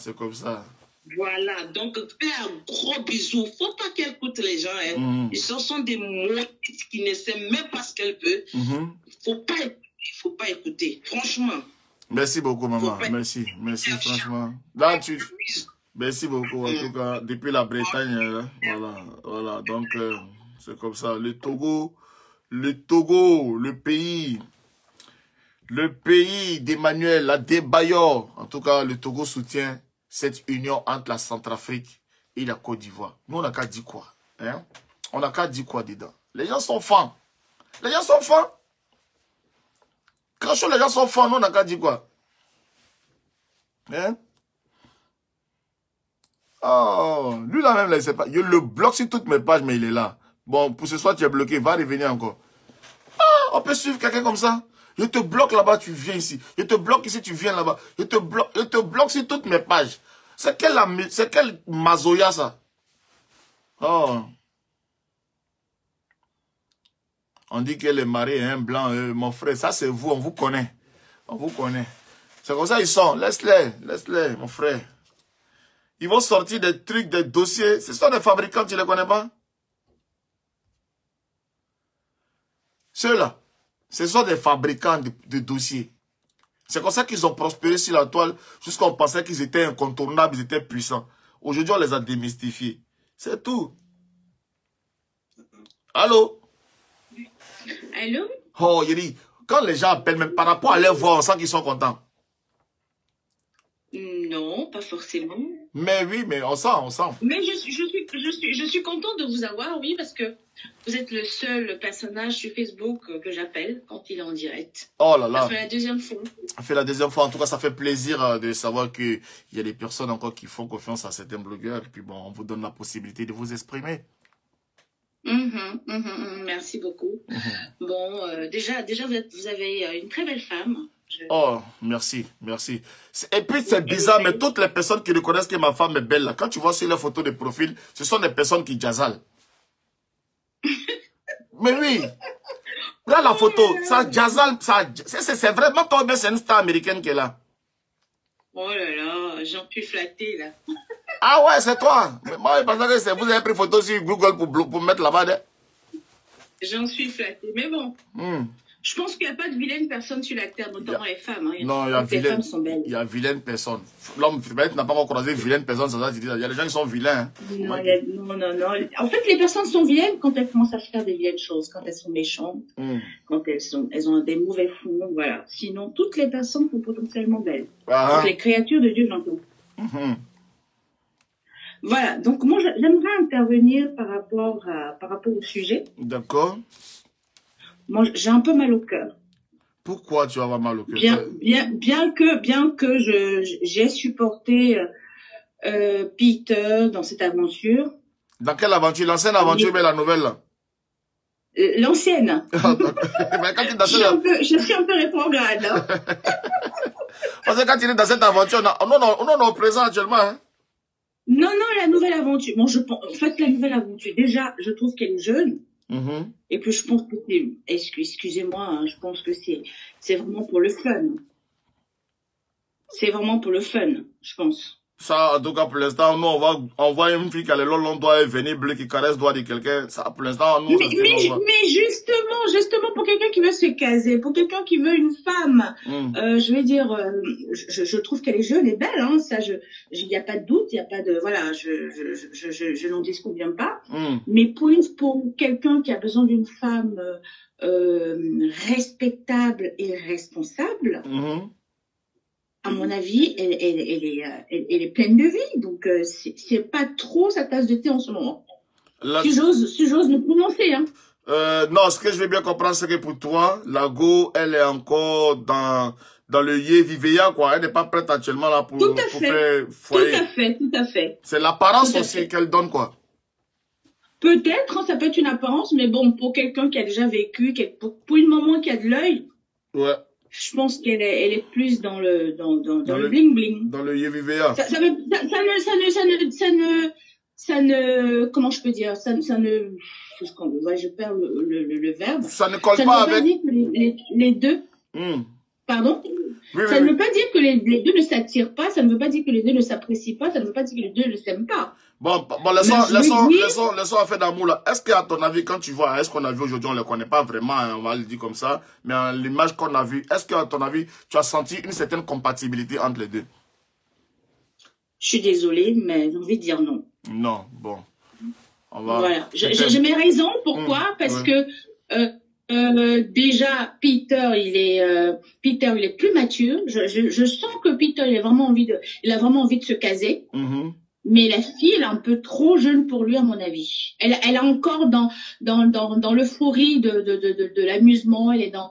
S1: C'est comme ça.
S2: Voilà. Donc, fais un gros bisou. Faut pas qu'elle écoute les gens. Hein. Ce sont des motifs qui ne savent même pas ce qu'elle veut. Faut pas écouter. Franchement.
S1: Merci beaucoup, maman. Merci, franchement. Là, merci beaucoup, en tout cas, depuis la Bretagne, voilà. Donc, c'est comme ça. Le Togo, le pays d'Emmanuel, la Adebayor. En tout cas, le Togo soutient cette union entre la Centrafrique et la Côte d'Ivoire. Nous, on n'a qu'à dire quoi? Hein? On n'a qu'à dire quoi dedans? Les gens sont fans. Quand les gens sont fans, nous, on n'a qu'à dire quoi? Hein? Oh, lui là même, là, il sait pas. Je le bloque sur toutes mes pages, mais il est là. Bon, pour ce soir, tu es bloqué, va revenir encore. On peut suivre quelqu'un comme ça. Je te bloque là-bas, tu viens ici. Je te bloque ici, tu viens là-bas. Je te bloque sur toutes mes pages. C'est quel mazoya, ça? Oh. On dit que le mari est un blanc, mon frère. Ça, c'est vous, on vous connaît. C'est comme ça ils sont. Laisse-les, mon frère. Ils vont sortir des trucs, des dossiers. Ce sont des fabricants, tu ne les connais pas? Ceux-là, ce sont des fabricants de dossiers. C'est comme ça qu'ils ont prospéré sur la toile jusqu'à on pensait qu'ils étaient incontournables, ils étaient puissants. Aujourd'hui, on les a démystifiés. C'est tout. Allô?
S2: Allô?
S1: Oh, Yeri, quand les gens appellent, même par rapport à leur voix, on sent qu'ils sont contents.
S2: Non, pas forcément.
S1: Mais oui, mais on sent.
S2: Mais je suis je suis contente de vous avoir, oui, parce que vous êtes le seul personnage sur Facebook que j'appelle quand il est en direct.
S1: Oh là là.
S2: Ça fait la deuxième fois.
S1: Ça fait la deuxième fois. En tout cas, ça fait plaisir de savoir qu'il y a des personnes encore qui font confiance à certains blogueurs. Et puis bon, on vous donne la possibilité de vous exprimer.
S2: Merci beaucoup. Bon, déjà vous avez une très belle femme.
S1: Oh, merci, merci. Et puis, c'est bizarre, mais toutes les personnes qui reconnaissent que ma femme est belle, là, quand tu vois sur les photos de profil, ce sont des personnes qui jazzalent. Mais oui, là, la photo, ça jazzale, c'est vraiment toi, mais c'est une star américaine qui est là.
S2: Oh là là, j'en suis flattée, là.
S1: Ah ouais, c'est toi. Mais moi, je pensais que vous avez pris photo sur Google pour mettre là-bas.
S2: J'en suis flattée, mais bon. Je pense qu'il n'y a pas de vilaine personne sur la terre, notamment les femmes. Hein.
S1: Non, il y a
S2: les femmes sont belles.
S1: Il y a vilaine personne. L'homme n'a pas encore croisé vilaine personne. Il y a des gens qui sont vilains. Hein.
S2: Non, non. En fait, les personnes sont vilaines quand elles commencent à faire des vilaines choses, quand elles sont méchantes, quand elles ont des mauvais fonds, voilà. Sinon, toutes les personnes sont potentiellement belles. Toutes les créatures de Dieu, j'entends. Voilà, donc moi, j'aimerais intervenir par rapport au sujet.
S1: D'accord.
S2: Moi, j'ai un peu mal au cœur.
S1: Pourquoi tu vas avoir mal au cœur?
S2: Bien que j'ai supporté Peter dans cette aventure.
S1: Dans quelle aventure? L'ancienne aventure, mais la nouvelle?
S2: L'ancienne. Je suis un peu rétrograde. Hein.
S1: Parce que quand tu es dans cette aventure, on est au présent actuellement. Hein?
S2: Non, la nouvelle aventure. Bon, en fait, la nouvelle aventure, déjà, je trouve qu'elle est jeune. Et puis je pense que excusez-moi, hein, je pense que c'est vraiment pour le fun. C'est vraiment pour le fun, je pense.
S1: Ça, en tout cas, pour l'instant, nous, on voit une fille qui a le long doigt et venir bleu qui caresse le doigt de quelqu'un. Ça, pour l'instant, nous,
S2: mais justement, pour quelqu'un qui veut se caser, pour quelqu'un qui veut une femme, je vais dire, je trouve qu'elle est jeune et belle, hein, ça, il n'y a pas de doute, il n'y a pas de, voilà, je n'en disconviens pas. Mais pour quelqu'un qui a besoin d'une femme, respectable et responsable, à mon avis, elle est pleine de vie. Donc, c'est pas trop sa tasse de thé en ce moment. Si j'ose me prononcer, hein.
S1: Non, ce que je veux bien comprendre, c'est que pour toi, la Go, elle est encore dans le Yé-Vivéa, quoi. Elle n'est pas prête actuellement là pour faire foyer.
S2: Tout à fait.
S1: C'est l'apparence aussi qu'elle donne, quoi.
S2: Peut-être, hein, ça peut être une apparence, mais bon, pour quelqu'un qui a déjà vécu, pour une maman qui a de l'œil. Ouais. Je pense qu'elle est plus dans le bling bling.
S1: Dans le Yé-Vivéa.
S2: Ça ne, comment je peux dire, ça ne, je perds le verbe.
S1: Ça ne colle pas avec.
S2: Ça ne veut pas dire que les deux, pardon? Ça ne veut pas dire que les deux ne s'attirent pas, ça ne veut pas dire que les deux ne s'apprécient pas, ça ne veut pas dire que les deux ne s'aiment pas.
S1: Bon, laissons affaire d'amour là. Est-ce qu'à ton avis, quand tu vois, est-ce qu'on a vu aujourd'hui, on ne le connaît pas vraiment, hein, on va le dire comme ça, mais l'image qu'on a vue, est-ce qu'à ton avis, tu as senti une certaine compatibilité entre les deux?
S2: Je suis désolée, mais j'ai envie de dire non.
S1: Non, bon.
S2: Voilà. J'ai mes raisons. Pourquoi? Parce que déjà, Peter, il est plus mature. Je sens que Peter, il a vraiment envie de se caser. Mais la fille, elle est un peu trop jeune pour lui, à mon avis. Elle est encore dans l'euphorie de l'amusement. Elle est dans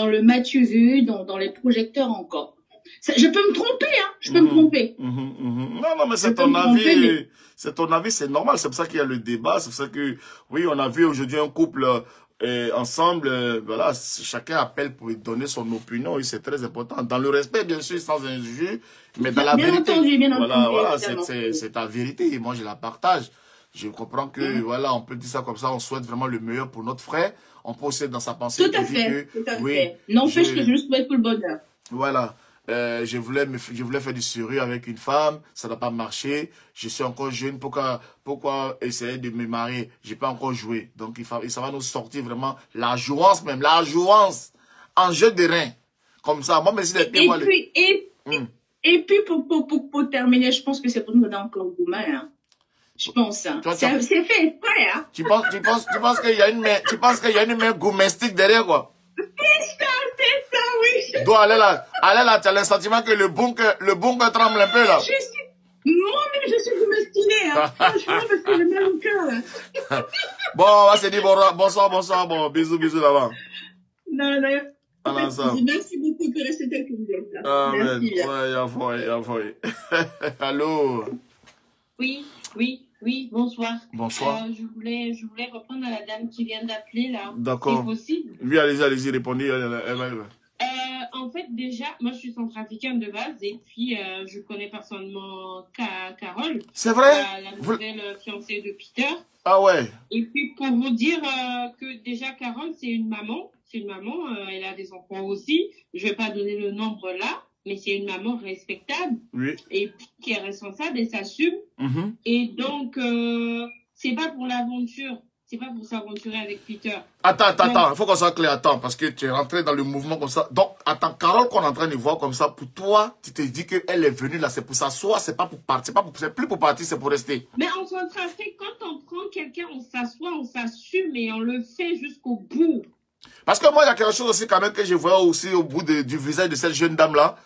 S2: le m'as-tu vu, dans les projecteurs encore. Je peux me tromper, hein. Je peux me tromper.
S1: Non, mais c'est ton avis. C'est ton avis, c'est normal. C'est pour ça qu'il y a le débat. C'est pour ça que, oui, on a vu aujourd'hui un couple ensemble. Voilà, chacun appelle pour donner son opinion. Et c'est très important. Dans le respect, bien sûr, sans injure, mais dans la vérité. Voilà, c'est ta vérité. Et moi, je la partage. Je comprends que, voilà, on peut dire ça comme ça. On souhaite vraiment le meilleur pour notre frère. On peut aussi être dans sa pensée.
S2: Tout à fait. N'empêche que je lui souhaite tout le bonheur.
S1: Voilà. Je voulais faire du sérieux avec une femme, ça n'a pas marché. Je suis encore jeune, pourquoi essayer de me marier? J'ai pas encore joué. Donc ça va nous sortir vraiment la jouance même, la jouance en jeu de rein. Comme ça, moi, mais si
S2: et puis pour terminer, je pense que c'est pour nous donner encore le goût, hein. Je pense, hein. C'est fait exprès, hein.
S1: Tu penses qu'il y a une main gourmestique derrière, quoi?
S2: C'est ça, oui.
S1: Donc, allez là, tu as le sentiment que le bunker tremble un peu, là.
S2: Moi-même, je suis domestinée, hein. Franchement, parce que le même cœur, là.
S1: Bon, on va se dire bonsoir, bon, bisous là-bas.
S2: Non.
S1: Merci
S2: beaucoup pour rester tel que vous êtes là.
S1: Ah,
S2: merci.
S1: Ouais, il a fallu. Allô?
S2: Oui, bonsoir.
S1: Bonsoir.
S2: Je voulais reprendre à la dame qui vient d'appeler, là.
S1: D'accord.
S2: C'est possible?
S1: Oui, allez-y, répondez. Elle.
S2: En fait, déjà, moi, je suis centrafricaine de base et puis je connais personnellement Carole.
S1: C'est vrai?
S2: La nouvelle fiancée de Peter.
S1: Ah ouais.
S2: Et puis, pour vous dire que déjà, Carole, c'est une maman. Elle a des enfants aussi. Je vais pas donner le nombre là, mais c'est une maman respectable.
S1: Oui.
S2: Et puis, qui est responsable et s'assume. Et donc, c'est pas pour l'aventure. C'est pas pour s'aventurer avec Peter.
S1: Attends, il faut qu'on soit clair. Attends, parce que tu es rentré dans le mouvement comme ça. Donc, attends, Carole qu'on est en train de voir comme ça, pour toi, tu te dis qu'elle est venue là, c'est pour s'asseoir, c'est pas pour partir, c'est plus pour partir, c'est pour rester.
S2: Mais en Centrafrique, quand on prend quelqu'un, on s'assoit, on s'assume et on le fait jusqu'au bout.
S1: Parce que moi, il y a quelque chose aussi quand même que je vois aussi au bout du visage de cette jeune dame-là.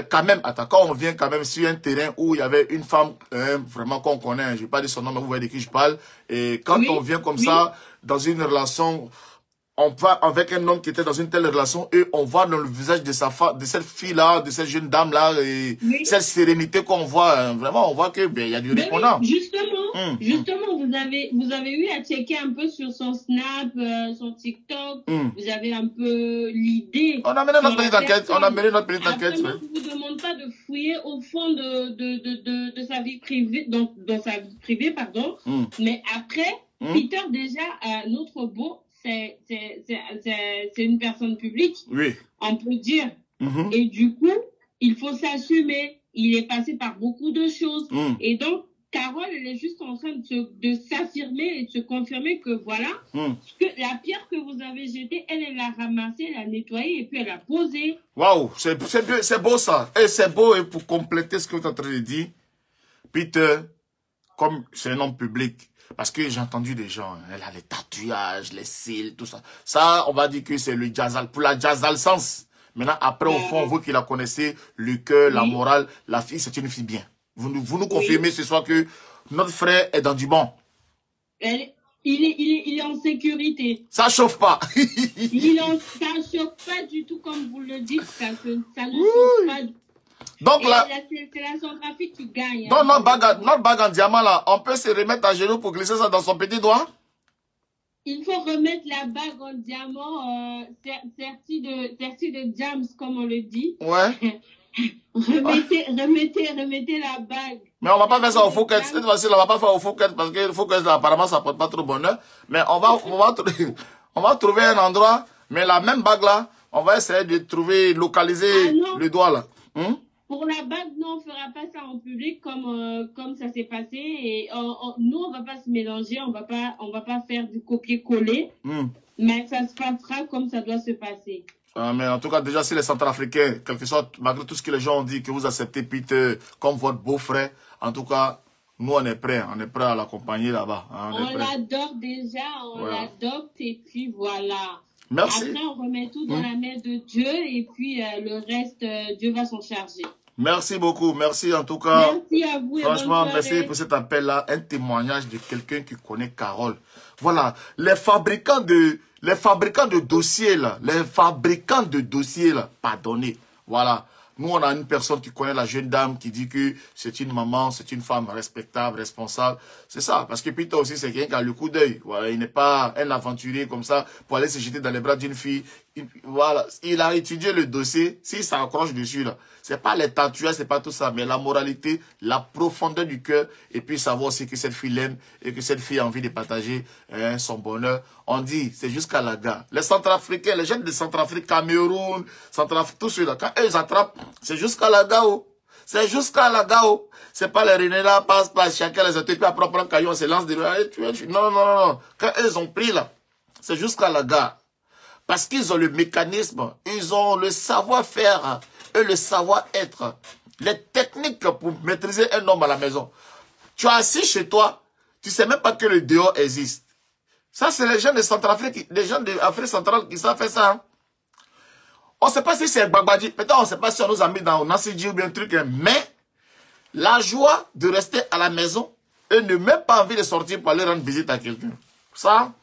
S1: Quand même, attends, quand on vient quand même sur un terrain où il y avait une femme vraiment qu'on connaît, je ne vais pas dire son nom, mais vous voyez de qui je parle, et quand on vient comme ça, dans une relation, on va avec un homme qui était dans une telle relation, et on voit dans le visage de cette fille-là, de cette jeune dame-là, et cette sérénité qu'on voit, vraiment, on voit que il y a du répondant.
S2: Justement, vous avez eu à checker un peu sur son Snap, son TikTok, vous avez un peu l'idée.
S1: On a mené notre petite enquête,
S2: Après, moi, je ne vous demande pas de fouiller au fond de sa vie privée, dans sa vie privée, pardon. Mais après, Peter, déjà, notre beau, c'est une personne publique. Oui. On peut dire. Et du coup, il faut s'assumer. Il est passé par beaucoup de choses. Et donc, Carole, elle est juste en train de s'affirmer et de se confirmer que voilà, que la pierre que vous avez jetée, elle l'a ramassée, elle l'a nettoyée et puis elle l'a posée. Waouh, c'est beau ça. Et c'est beau, et pour compléter ce que vous êtes en train de dire, Peter, comme c'est un homme public, parce que j'ai entendu des gens, elle a les tatouages, les cils, tout ça. Ça, on va dire que c'est le jazzal, pour la jazzal sens. Maintenant, après, au fond, vous qui la connaissez, le cœur, la morale, la fille, c'est une fille bien. Vous nous confirmez ce soir que notre frère est dans du bon. Il est en sécurité. Ça chauffe pas. Ça chauffe pas du tout comme vous le dites. Ça ne chauffe pas. Donc là, c'est la Centrafrique qui gagne. Donc notre bague en diamant là, on peut se remettre à genoux pour glisser ça dans son petit doigt? Il faut remettre la bague en diamant sertie de diams, comme on le dit. Ouais. Remettez la bague. Mais on va pas faire ça au focus. Cette fois-ci, on va pas faire au focus parce que le focus, là, apparemment, ça porte pas trop bonheur. Mais on va trouver un endroit. Mais la même bague là, on va essayer de trouver, localiser le doigt là. Pour la bague, non, on fera pas ça en public comme ça s'est passé. Et nous, on va pas se mélanger, on va pas faire du copier-coller. Mais ça se passera comme ça doit se passer. Mais en tout cas, déjà, si les Centrafricains, quelque sorte, malgré tout ce que les gens ont dit, que vous acceptez Peter comme votre beau-frère, en tout cas, nous, on est prêts à l'accompagner là-bas. Hein, on l'adore déjà, on l'adopte, et puis voilà. Merci. Après, on remet tout dans la main de Dieu, et puis le reste, Dieu va s'en charger. Merci beaucoup, merci en tout cas. Merci à vous. Franchement, merci pour cet appel-là, un témoignage de quelqu'un qui connaît Carole. Voilà, les fabricants de dossiers là, pardonnez, voilà. Nous, on a une personne qui connaît la jeune dame qui dit que c'est une maman, c'est une femme respectable, responsable. C'est ça, parce que Peter aussi, c'est quelqu'un qui a le coup d'œil. Voilà, il n'est pas un aventurier comme ça pour aller se jeter dans les bras d'une fille. Voilà, il a étudié le dossier. S'il s'accroche dessus, là, c'est pas les tatouages, c'est pas tout ça, mais la moralité, la profondeur du cœur, et puis savoir aussi que cette fille l'aime et que cette fille a envie de partager son bonheur. On dit, c'est jusqu'à la gare. Les Centrafricains, les jeunes de Centrafrique, Cameroun, Centrafrique, tous ceux-là, quand eux ils attrapent, c'est jusqu'à la gare. C'est jusqu'à la gare. C'est pas les René là, passe, chacun les autres, puis après on prend un caillou, on se lance des... Non. Quand eux ils ont pris là, c'est jusqu'à la gare. Parce qu'ils ont le mécanisme, ils ont le savoir-faire et le savoir-être, les techniques pour maîtriser un homme à la maison. Tu es assis chez toi, tu sais même pas que le dehors existe. Ça, c'est les gens de Centrafrique, les gens d'Afrique centrale qui savent faire ça. Hein. On ne sait pas si c'est Gbagba-Dji, peut-être on ne sait pas si on nous a mis dans Nassi Dji ou bien un truc, hein. Mais la joie de rester à la maison,
S1: et ne même pas envie de sortir pour aller rendre visite à quelqu'un. Ça,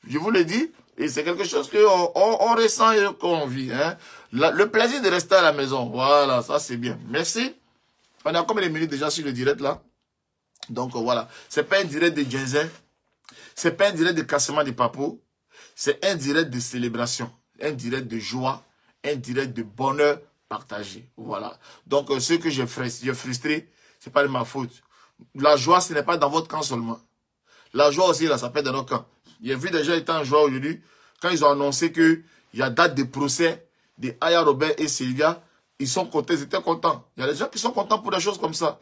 S1: je vous le dis, et c'est quelque chose qu'on ressent et qu'on vit. Hein. Le plaisir de rester à la maison, voilà, ça c'est bien. Merci. On a combien de minutes déjà sur le direct là? Donc voilà, c'est pas un direct de Genzen, c'est pas un direct de cassement des papos, c'est un direct de célébration, un direct de joie, un direct de bonheur partagé. Voilà. Donc ce que j'ai frustré, c'est pas de ma faute. La joie, ce n'est pas dans votre camp seulement. La joie aussi, là, ça peut être dans notre camp. J'ai vu des gens étant en joie aujourd'hui, quand ils ont annoncé qu'il y a date de procès de Aya Robert et Sylvia, ils sont contents, ils étaient contents. Il y a des gens qui sont contents pour des choses comme ça.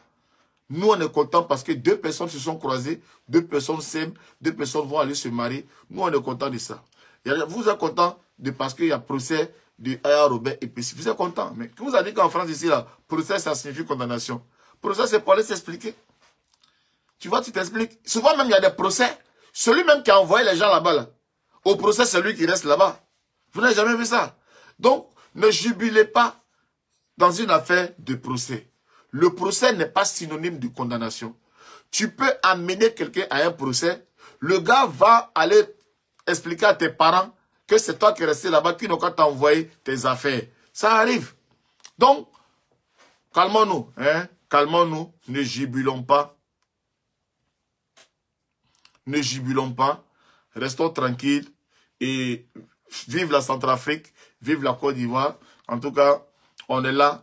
S1: Nous, on est contents parce que 2 personnes se sont croisées, 2 personnes s'aiment, 2 personnes vont aller se marier. Nous, on est contents de ça. Vous êtes contents parce qu'il y a procès de Aya Robert et Pessi. Vous êtes contents. Mais qui vous a dit qu'en France, ici, là, procès, ça signifie condamnation. Procès, c'est pour aller s'expliquer. Tu vois, tu t'expliques. Souvent, même, il y a des procès. Celui même qui a envoyé les gens là-bas, là, au procès, c'est lui qui reste là-bas. Vous n'avez jamais vu ça. Donc, ne jubilez pas dans une affaire de procès. Le procès n'est pas synonyme de condamnation. Tu peux amener quelqu'un à un procès. Le gars va aller expliquer à tes parents que c'est toi qui es resté là-bas, qui n'a qu'à t'envoyer tes affaires. Ça arrive. Donc, calmons-nous. Hein? Calmons-nous. Ne jubilons pas. Ne jubilons pas. Restons tranquilles. Et vive la Centrafrique. Vive la Côte d'Ivoire. En tout cas, on est là.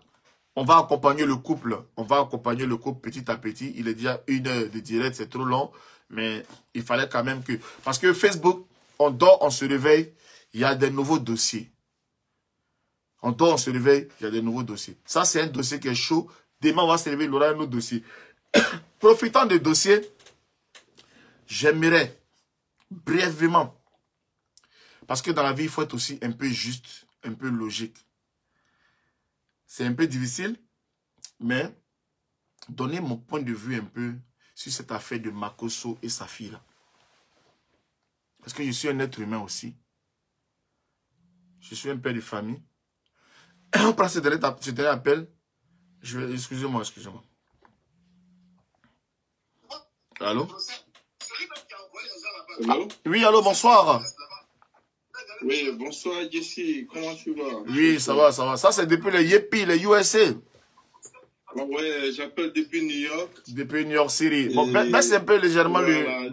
S1: On va accompagner le couple. On va accompagner le couple petit à petit. Il est déjà 1 heure de direct, c'est trop long. Mais il fallait quand même que... Parce que Facebook, on dort, on se réveille, il y a des nouveaux dossiers. On dort, on se réveille, il y a des nouveaux dossiers. Ça, c'est un dossier qui est chaud. Demain, on va se réveiller, il y aura un autre dossier. Profitant des dossiers, j'aimerais brièvement, parce que dans la vie, il faut être aussi un peu juste, un peu logique. C'est un peu difficile, mais donner mon point de vue un peu sur cette affaire de Makosso et sa fille là. Parce que je suis un être humain aussi. Je suis un père de famille. On prend ce dernier appel. Excusez-moi. Allô?
S3: Allô?
S1: Oui, allô, bonsoir.
S3: Oui, bonsoir Jesse, comment tu vas?
S1: Oui, ça va. Ça, c'est depuis les Yépi, les USA.
S3: Ah ouais, j'appelle depuis New York.
S1: Depuis New York City. Bon, baisse un peu légèrement voilà.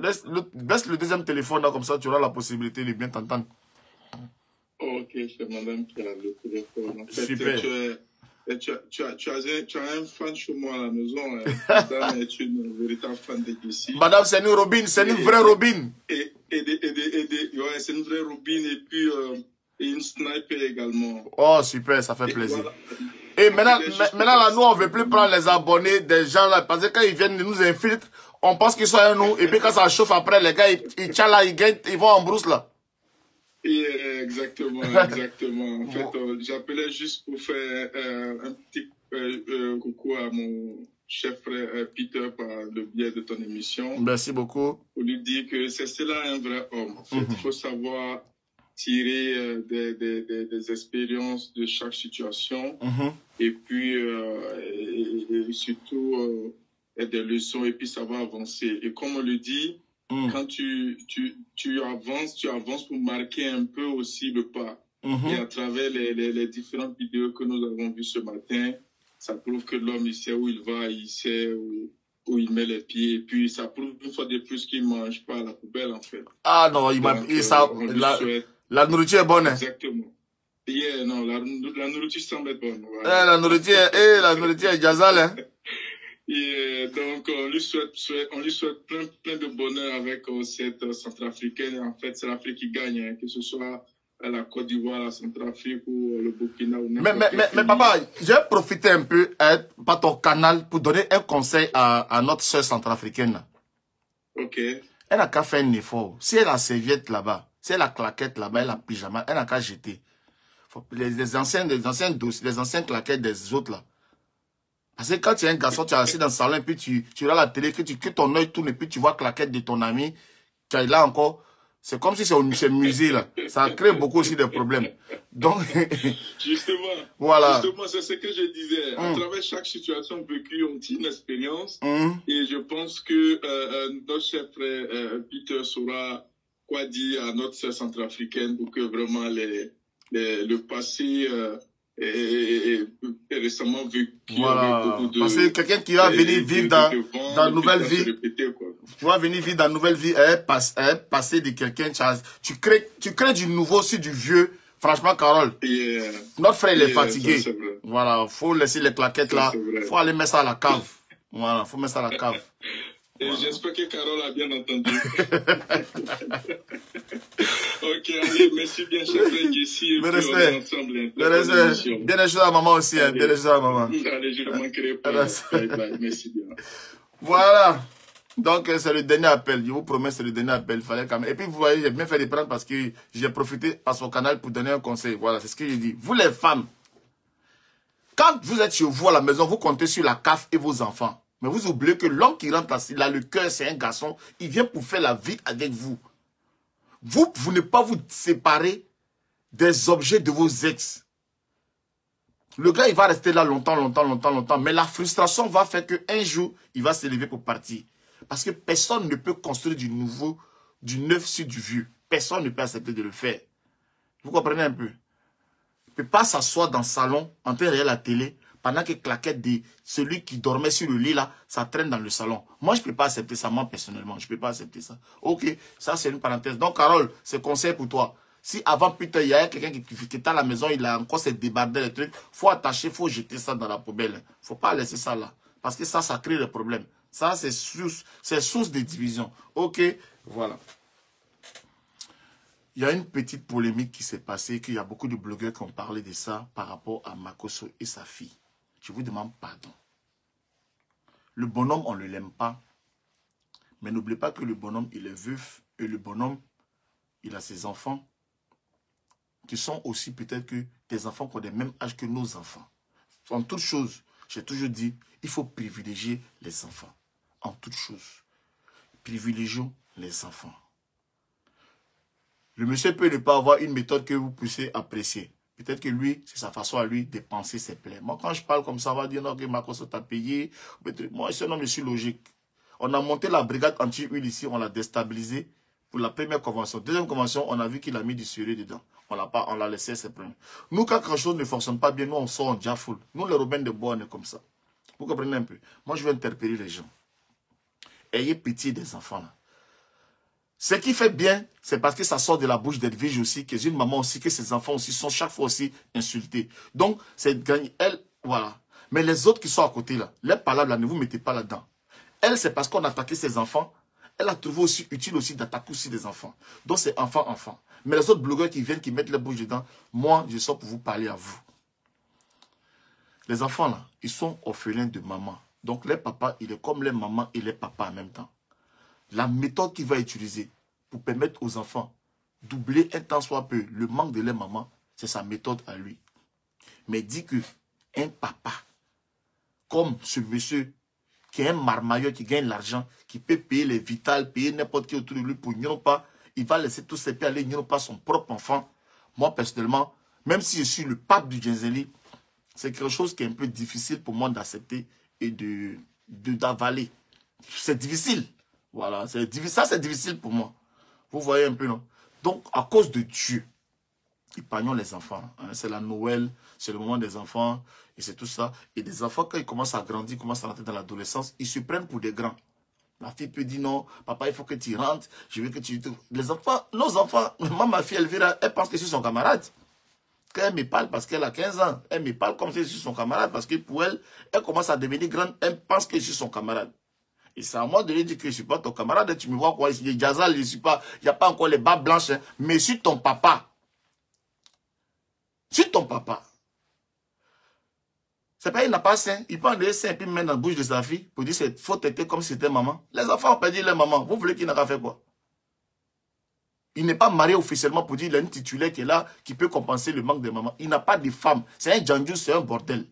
S1: Baisse le deuxième téléphone, là, comme ça, tu auras la possibilité de bien t'entendre.
S3: Ok, c'est madame qui a le téléphone. En fait,
S1: super.
S3: Tu as un fan chez moi à la maison. Madame est une véritable fan de Jesse.
S1: Madame, c'est une Robin, c'est une vraie Robin.
S3: Ouais, c'est une vraie Robin et puis une sniper également.
S1: Oh, super, ça fait plaisir. Voilà. Et maintenant là, nous, on ne veut plus prendre les abonnés des gens là, parce que quand ils viennent nous infiltrent, on pense qu'ils sont à nous, et puis quand ça chauffe après, les gars, ils vont en brousse là.
S3: Yeah, exactement. En fait, j'appelais juste pour faire un petit coucou à mon chef frère Peter par le biais de ton émission.
S1: Merci beaucoup.
S3: Pour lui dire que c'est cela un vrai homme. En fait, il faut savoir tirer des expériences de chaque situation et puis et surtout des leçons et puis savoir avancer. Et comme on le dit, quand tu avances pour marquer un peu aussi le pas. Et à travers les différentes vidéos que nous avons vues ce matin, ça prouve que l'homme, il sait où il va, il sait où il met les pieds. Et puis, ça prouve une fois de plus qu'il ne mange pas à la poubelle, en fait.
S1: Ah non, la nourriture est bonne.
S3: Exactement. Yeah, non, la nourriture semble être bonne. Voilà.
S1: La nourriture est jazale, hein.
S3: Et donc, on lui souhaite plein de bonheur avec cette Centrafricaine. En fait, c'est l'Afrique qui gagne, hein, que ce soit la Côte d'Ivoire, la Centrafrique ou le Burkina. Ou
S1: mais papa, j'ai profité un peu par ton canal pour donner un conseil à notre soeur centrafricaine.
S3: Ok.
S1: Elle n'a qu'à faire un effort. Si elle a serviette là-bas, si elle a claquette là-bas, elle a pyjama, elle n'a qu'à jeter. Les anciennes claquettes des autres là. Parce que quand tu es un garçon, tu es assis dans le salon et puis tu regardes la télé, que ton œil tourne et puis tu vois claquette de ton ami, tu es là encore. C'est comme si c'est un musée, là. Ça crée beaucoup aussi de problèmes. Donc,
S3: justement,
S1: voilà.
S3: Justement, c'est ce que je disais. À travers chaque situation vécue, on tire une expérience. Et je pense que notre cher frère Peter saura quoi dire à notre sœur centrafricaine pour que vraiment le passé est récemment vécu.
S1: Voilà. Parce que quelqu'un qui va venir vivre dans une nouvelle vie, tu vas venir vivre dans une nouvelle vie, passer de quelqu'un, tu crées du nouveau sur du vieux. Franchement, Carole, notre frère, il est fatigué. Ça, voilà, faut laisser les claquettes là. Faut aller mettre ça à la cave. Voilà, faut mettre ça à la cave.
S3: Et voilà. J'espère que Carole a bien entendu. Ok, allez, merci bien, cher frère Jessie.
S1: Le respect. Bien les choses à maman aussi, hein. Bien les choses à maman.
S3: Allez, je ne manquerai pas. Bye bye, merci bien.
S1: Voilà. Donc, c'est le dernier appel. Je vous promets, c'est le dernier appel. Il fallait quand même. Et puis, vous voyez, j'ai bien fait de prendre parce que j'ai profité à son canal pour donner un conseil. Voilà, c'est ce que j'ai dit. Vous, les femmes, quand vous êtes chez vous à la maison, vous comptez sur la CAF et vos enfants. Mais vous oubliez que l'homme qui rentre là, le cœur, c'est un garçon. Il vient pour faire la vie avec vous. Vous ne pas vous séparer des objets de vos ex. Le gars, il va rester là longtemps. Mais la frustration va faire qu'un jour, il va se lever pour partir. Parce que personne ne peut construire du neuf sur du vieux. Personne ne peut accepter de le faire. Vous comprenez un peu? Il ne peut pas s'asseoir dans le salon, en train de regarder la télé, pendant que claquette de celui qui dormait sur le lit là, ça traîne dans le salon. Moi, je ne peux pas accepter ça, moi, personnellement. Je ne peux pas accepter ça. Ok, ça, c'est une parenthèse. Donc, Carole, c'est conseil pour toi. Si avant, putain, il y a quelqu'un qui est à la maison, il a encore ses débardés, les trucs, il faut attacher, il faut jeter ça dans la poubelle. Il ne faut pas laisser ça là. Parce que ça crée des problèmes. Ça, c'est source de division. Ok, voilà. Il y a une petite polémique qui s'est passée, qu'il y a beaucoup de blogueurs qui ont parlé de ça par rapport à Makosso et sa fille. Je vous demande pardon. Le bonhomme, on ne l'aime pas. Mais n'oubliez pas que le bonhomme, il est veuf. Et le bonhomme, il a ses enfants qui sont aussi peut-être que des enfants qui ont le même âge que nos enfants. En toute chose, j'ai toujours dit, il faut privilégier les enfants. En toute chose. Privilégions les enfants. Le monsieur peut ne pas avoir une méthode que vous puissiez apprécier. Peut-être que lui, c'est sa façon à lui de penser ses plaies. Moi, quand je parle comme ça, on va dire non, que Makosso t'a payé. Moi, c'est un homme, je suis logique. On a monté la brigade anti-huile ici, on l'a déstabilisé pour la première convention. Deuxième convention, on a vu qu'il a mis du sérieux dedans. On l'a laissé ses problèmes. Nous, quand quelque chose ne fonctionne pas bien, nous, on sort en diafoule. Nous, les Robins de Bois, on est comme ça. Vous comprenez un peu? Moi, je veux interpeller les gens. Ayez pitié des enfants là. Ce qui fait bien, c'est parce que ça sort de la bouche d'Edwige aussi, que j'ai une maman aussi, que ses enfants aussi sont chaque fois aussi insultés. Donc, c'est elle, voilà. Mais les autres qui sont à côté là, les palabres là, ne vous mettez pas là-dedans. Elle, c'est parce qu'on a attaqué ses enfants, elle a trouvé aussi utile aussi d'attaquer aussi des enfants. Donc, c'est enfant. Mais les autres blogueurs qui viennent, qui mettent la bouche dedans, moi, je sors pour vous parler à vous. Les enfants là, ils sont orphelins de maman. Donc, les papas, il est comme les mamans et les papas en même temps. La méthode qu'il va utiliser pour permettre aux enfants d'oublier un tant soit peu le manque de leur maman, c'est sa méthode à lui. Mais dit que un papa, comme ce monsieur, qui est un marmailleur, qui gagne l'argent, qui peut payer les vitales, payer n'importe qui autour de lui pour n'y pas, il va laisser tous ses pieds aller n'y pas son propre enfant. Moi, personnellement, même si je suis le pape du Djenzeli, c'est quelque chose qui est un peu difficile pour moi d'accepter et d'avaler. C'est difficile. Voilà, ça c'est difficile pour moi. Vous voyez un peu, non? Donc, à cause de Dieu, épargnons les enfants. Hein. C'est la Noël, c'est le moment des enfants, et c'est tout ça. Et des enfants, quand ils commencent à grandir, commencent à rentrer dans l'adolescence, ils se prennent pour des grands. La fille peut dire non, papa, il faut que tu rentres, je veux que tu... Les enfants, nos enfants, moi, ma fille Elvira, elle pense que je suis son camarade. Quand elle me parle parce qu'elle a 15 ans, elle me parle comme si je suis son camarade, parce que pour elle, elle commence à devenir grande, elle pense que je suis son camarade. Et c'est à moi de lui dire que je ne suis pas ton camarade. Tu me vois quoi ici? Jazal, je ne suis pas. Il n'y a pas encore les bas blanches. Hein, mais sur ton papa. Sur ton papa. C'est pas, il n'a pas saint. Il prend des seins et puis met dans la bouche de sa fille pour dire qu'il faut traiter comme si c'était maman. Les enfants ont perdu leur maman. Vous voulez qu'il n'a pas fait quoi? Il n'est pas marié officiellement pour dire qu'il a une titulaire qui est là, qui peut compenser le manque de maman. Il n'a pas de femme. C'est un djandjou, c'est un bordel.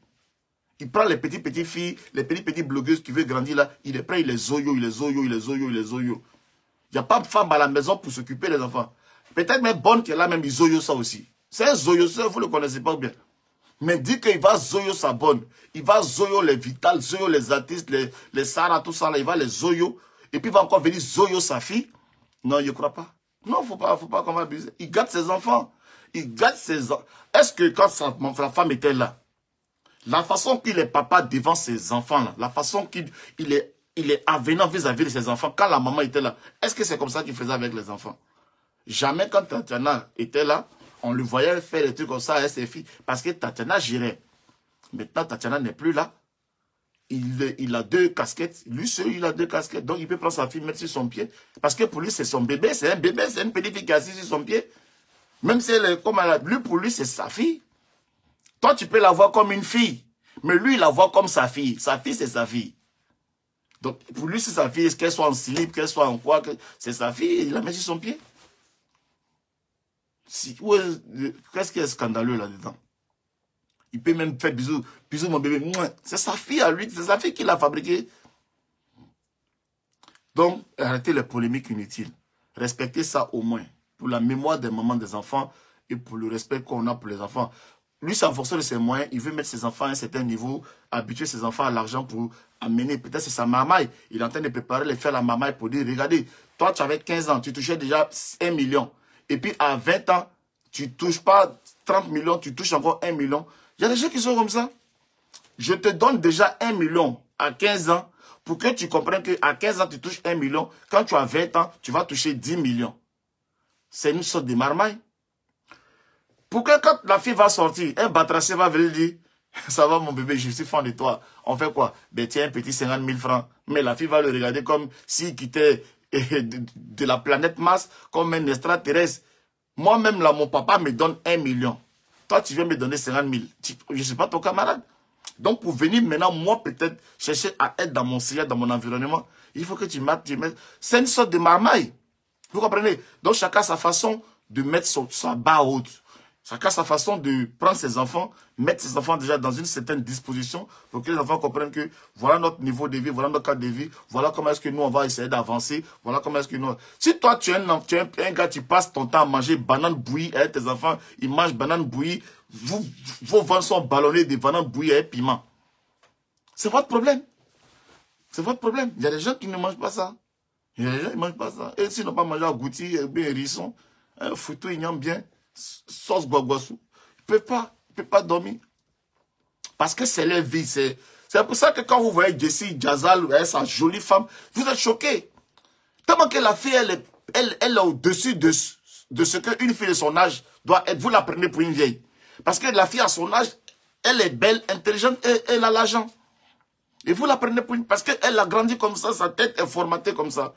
S1: Il prend les petites filles, les petites blogueuses qui veulent grandir là, il les prend, il les zoyo. Il n'y a pas de femme à la maison pour s'occuper des enfants. Peut-être même bonne qu'elle a même zoyo ça aussi. C'est un zoyo, ça, vous ne le connaissez pas bien. Mais dit qu'il va zoyo sa bonne. Il va zoyo les vitales, zoyo les artistes, les Sarah, tout ça là. Il va les zoyo. Et puis il va encore venir zoyo sa fille. Non, je ne crois pas. Non, faut pas qu'on va abuser. Il gâte ses enfants. Il gâte ses enfants. Est-ce que quand la femme était là, la façon qu'il est papa devant ses enfants là, la façon qu'il est avenant vis-à-vis de ses enfants, quand la maman était là, est-ce que c'est comme ça qu'il faisait avec les enfants? Jamais quand Tatiana était là, on le voyait faire des trucs comme ça avec ses filles. Parce que Tatiana gérait. Maintenant, Tatiana n'est plus là. Il a 2 casquettes. Lui seul, il a 2 casquettes. Donc, il peut prendre sa fille, mettre sur son pied. Parce que pour lui, c'est son bébé. C'est un bébé. C'est une petite fille qui est assise sur son pied. Même si elle est comme elle a... Lui, pour lui, c'est sa fille. Toi, tu peux la voir comme une fille. Mais lui, il la voit comme sa fille. Sa fille, c'est sa fille. Donc, pour lui, c'est sa fille. Qu'elle soit en slip, qu'elle soit en quoi, c'est sa fille. Il la met sur son pied. Qu'est-ce qui est scandaleux là-dedans? Il peut même faire bisous mon bébé. C'est sa fille à lui, c'est sa fille qui l'a fabriqué. Donc, arrêtez les polémiques inutiles. Respectez ça au moins. Pour la mémoire des mamans des enfants et pour le respect qu'on a pour les enfants. Lui, c'est en fonction de ses moyens. Il veut mettre ses enfants à un certain niveau, habituer ses enfants à l'argent pour amener. Peut-être c'est sa mamaille. Il est en train de préparer les faire la mamaille pour dire, regardez, toi, tu avais 15 ans, tu touchais déjà 1 million. Et puis, à 20 ans, tu ne touches pas 30 millions, tu touches encore 1 million. Il y a des gens qui sont comme ça. Je te donne déjà 1 million à 15 ans pour que tu comprennes qu'à 15 ans, tu touches 1 million. Quand tu as 20 ans, tu vas toucher 10 millions. C'est une sorte de marmaille. Pour que quand la fille va sortir, un batracier va venir dire, ça va mon bébé, je suis fan de toi. On fait quoi? Ben tiens, un petit 50 000 francs. Mais la fille va le regarder comme s'il quittait de la planète Mars, comme un extraterrestre. Moi-même, là, mon papa me donne 1 million. Toi, tu viens me donner 50 000. Je ne suis pas ton camarade. Donc, pour venir maintenant, moi, peut-être, chercher à être dans mon ciel, dans mon environnement, il faut que tu mettes. C'est une sorte de marmaille. Vous comprenez? Donc, chacun sa façon de mettre sa barre haute. Chacun sa façon de prendre ses enfants, mettre ses enfants déjà dans une certaine disposition pour que les enfants comprennent que voilà notre niveau de vie, voilà notre cadre de vie, voilà comment est-ce que nous, on va essayer d'avancer, voilà comment est-ce que nous... Si toi, tu es un gars, tu passes ton temps à manger banane bouillie avec tes enfants, ils mangent banane bouillie, vos ventres sont ballonnés de banane bouillie avec piment. C'est votre problème. C'est votre problème. Il y a des gens qui ne mangent pas ça. Il y a des gens qui ne mangent pas ça. Et s'ils n'ont pas mangé à goûter, bien hérisson, foutou, ils n'ont bien... sauce guaguassou, ils ne peuvent pas dormir. Parce que c'est leur vie. C'est pour ça que quand vous voyez Jessie Jazal, sa jolie femme, vous êtes choqués. Tellement que la fille, elle est au-dessus de ce qu'une fille de son âge doit être. Vous la prenez pour une vieille. Parce que la fille à son âge, elle est belle, intelligente et elle a l'argent. Et vous la prenez pour une... Parce qu'elle a grandi comme ça, sa tête est formatée comme ça.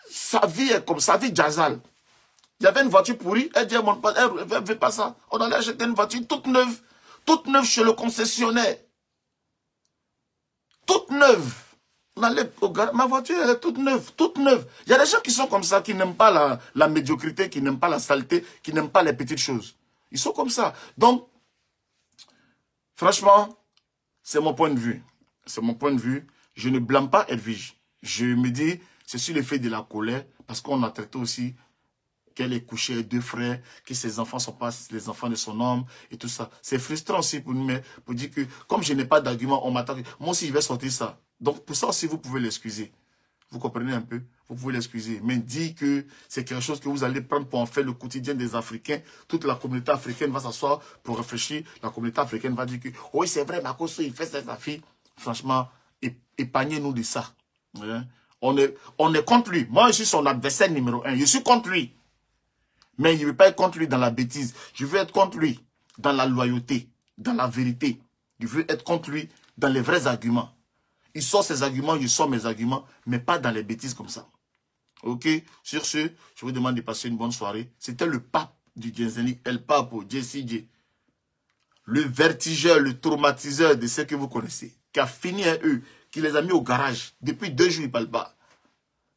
S1: Sa vie est comme ça, sa vie Jazal. Il y avait une voiture pourrie, elle dit à mon père, elle ne veut pas ça. On allait acheter une voiture toute neuve chez le concessionnaire. Toute neuve. On allait au garage, ma voiture elle est toute neuve, toute neuve. Il y a des gens qui sont comme ça, qui n'aiment pas la médiocrité, qui n'aiment pas la saleté, qui n'aiment pas les petites choses. Ils sont comme ça. Donc, franchement, c'est mon point de vue. C'est mon point de vue. Je ne blâme pas Edwige. Je me dis, c'est sur l'effet de la colère, parce qu'on a traité aussi qu'elle est couchée avec 2 frères, que ses enfants ne sont pas les enfants de son homme, et tout ça. C'est frustrant aussi pour nous, mais pour dire que, comme je n'ai pas d'argument, on m'attend. Moi aussi, je vais sortir ça. Donc, pour ça aussi, vous pouvez l'excuser. Vous comprenez un peu? Vous pouvez l'excuser. Mais dire que c'est quelque chose que vous allez prendre pour en faire le quotidien des Africains, toute la communauté africaine va s'asseoir pour réfléchir. La communauté africaine va dire que, oui, c'est vrai, Makosso, il fait sa fille. Franchement, épargnez-nous de ça. Hein? On est contre lui. Moi, je suis son adversaire numéro 1. Je suis contre lui. Mais je ne veux pas être contre lui dans la bêtise. Je veux être contre lui dans la loyauté, dans la vérité. Je veux être contre lui dans les vrais arguments. Il sort ses arguments, je sors mes arguments, mais pas dans les bêtises comme ça. Ok? Sur ce, je vous demande de passer une bonne soirée. C'était le pape du Djenzeni, El Papo, JCJ. Le vertigeur, le traumatiseur de ceux que vous connaissez. Qui a fini à eux, qui les a mis au garage. Depuis 2 jours, ils ne parlent pas.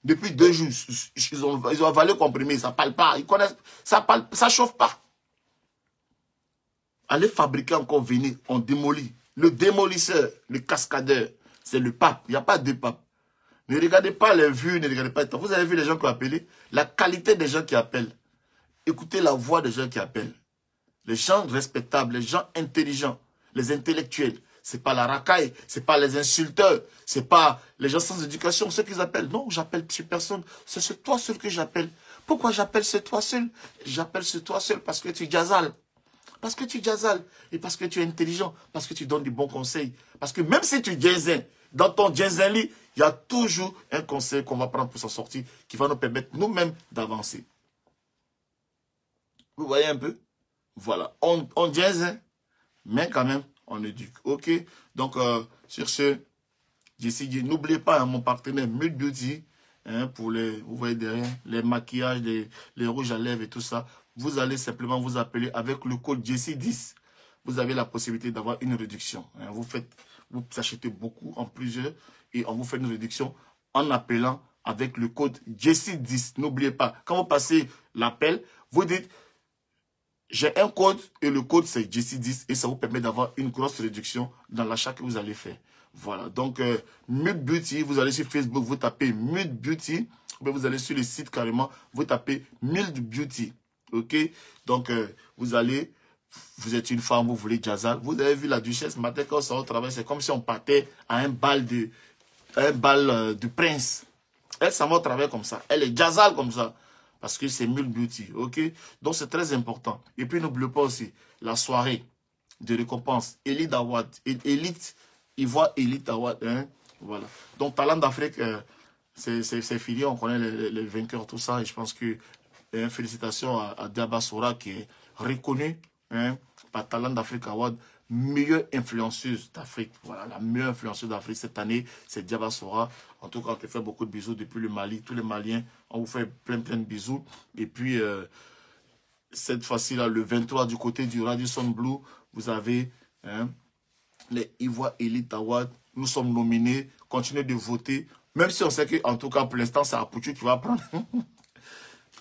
S1: Depuis 2 jours, ils ont avalé comprimé, ça ne parle pas. Ils connaissent, ça ne chauffe pas. Allez fabriquer encore, venir, on démolit. Le démolisseur, le cascadeur, c'est le pape. Il n'y a pas 2 papes. Ne regardez pas les vues, ne regardez pas les temps. Vous avez vu les gens qui ont appelé? La qualité des gens qui appellent. Écoutez la voix des gens qui appellent. Les gens respectables, les gens intelligents, les intellectuels. C'est pas la racaille, c'est pas les insulteurs, c'est pas les gens sans éducation, ceux qu'ils appellent. Non, j'appelle sur personne. C'est toi seul que j'appelle. Pourquoi j'appelle ce toi seul? J'appelle ce toi seul parce que tu jazzales. Parce que tu jazzales. Et parce que tu es intelligent. Parce que tu donnes du bons conseils. Parce que même si tu jazzes, dans ton jazzali, il y a toujours un conseil qu'on va prendre pour s'en sortir qui va nous permettre nous-mêmes d'avancer. Vous voyez un peu? Voilà. On jazz, mais quand même, on éduque. Ok? Donc, sur ce, Jessie, n'oubliez pas, hein, mon partenaire Mute Beauty, hein, pour les, vous voyez derrière, les maquillages, les rouges à lèvres et tout ça. Vous allez simplement vous appeler avec le code Jessie 10. Vous avez la possibilité d'avoir une réduction. Hein. Vous achetez beaucoup en plusieurs et on vous fait une réduction en appelant avec le code Jessie 10. N'oubliez pas, quand vous passez l'appel, vous dites j'ai un code et le code c'est Jessie 10 et ça vous permet d'avoir une grosse réduction dans l'achat que vous allez faire. Voilà, donc Mute Beauty, vous allez sur Facebook, vous tapez Mute Beauty, vous allez sur le site carrément, vous tapez Mute Beauty. Ok, donc vous êtes une femme, vous voulez jazzal. Vous avez vu la duchesse, matin quand on sort au travail, c'est comme si on partait à un bal du prince. Elle s'en va au travail comme ça, elle est jazzal comme ça. Parce que c'est Mute Beauty, ok? Donc c'est très important. Et puis n'oubliez pas aussi la soirée de récompense. Elite Award. Elite, Ivoire Elite Award. Hein? Voilà. Donc Talent d'Afrique, c'est fini. On connaît les vainqueurs, tout ça. Et je pense que félicitations à Diaba Sora qui est reconnue hein, par Talent d'Afrique Award. Meilleure influenceuse d'Afrique. Voilà, la meilleure influenceuse d'Afrique cette année, c'est Diaba Sora. En tout cas, on te fait beaucoup de bisous depuis le Mali. Tous les Maliens, on vous fait plein de bisous. Et puis, cette fois-ci, là, le 23, du côté du Radisson Blue, vous avez hein, les Ivoire Elite Awards. Nous sommes nominés. Continuez de voter. Même si on sait que, en tout cas, pour l'instant, c'est Apoutu qui va prendre.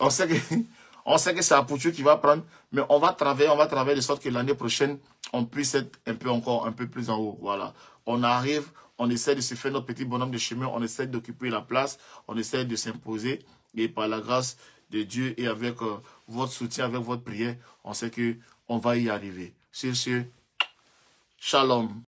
S1: On sait que c'est Apoutu qui va prendre. Mais on va travailler de sorte que l'année prochaine, on puisse être encore un peu plus en haut. Voilà. On arrive, on essaie de se faire notre petit bonhomme de chemin, on essaie d'occuper la place, on essaie de s'imposer. Et par la grâce de Dieu et avec votre soutien, avec votre prière, on sait qu'on va y arriver. Sur ce, shalom.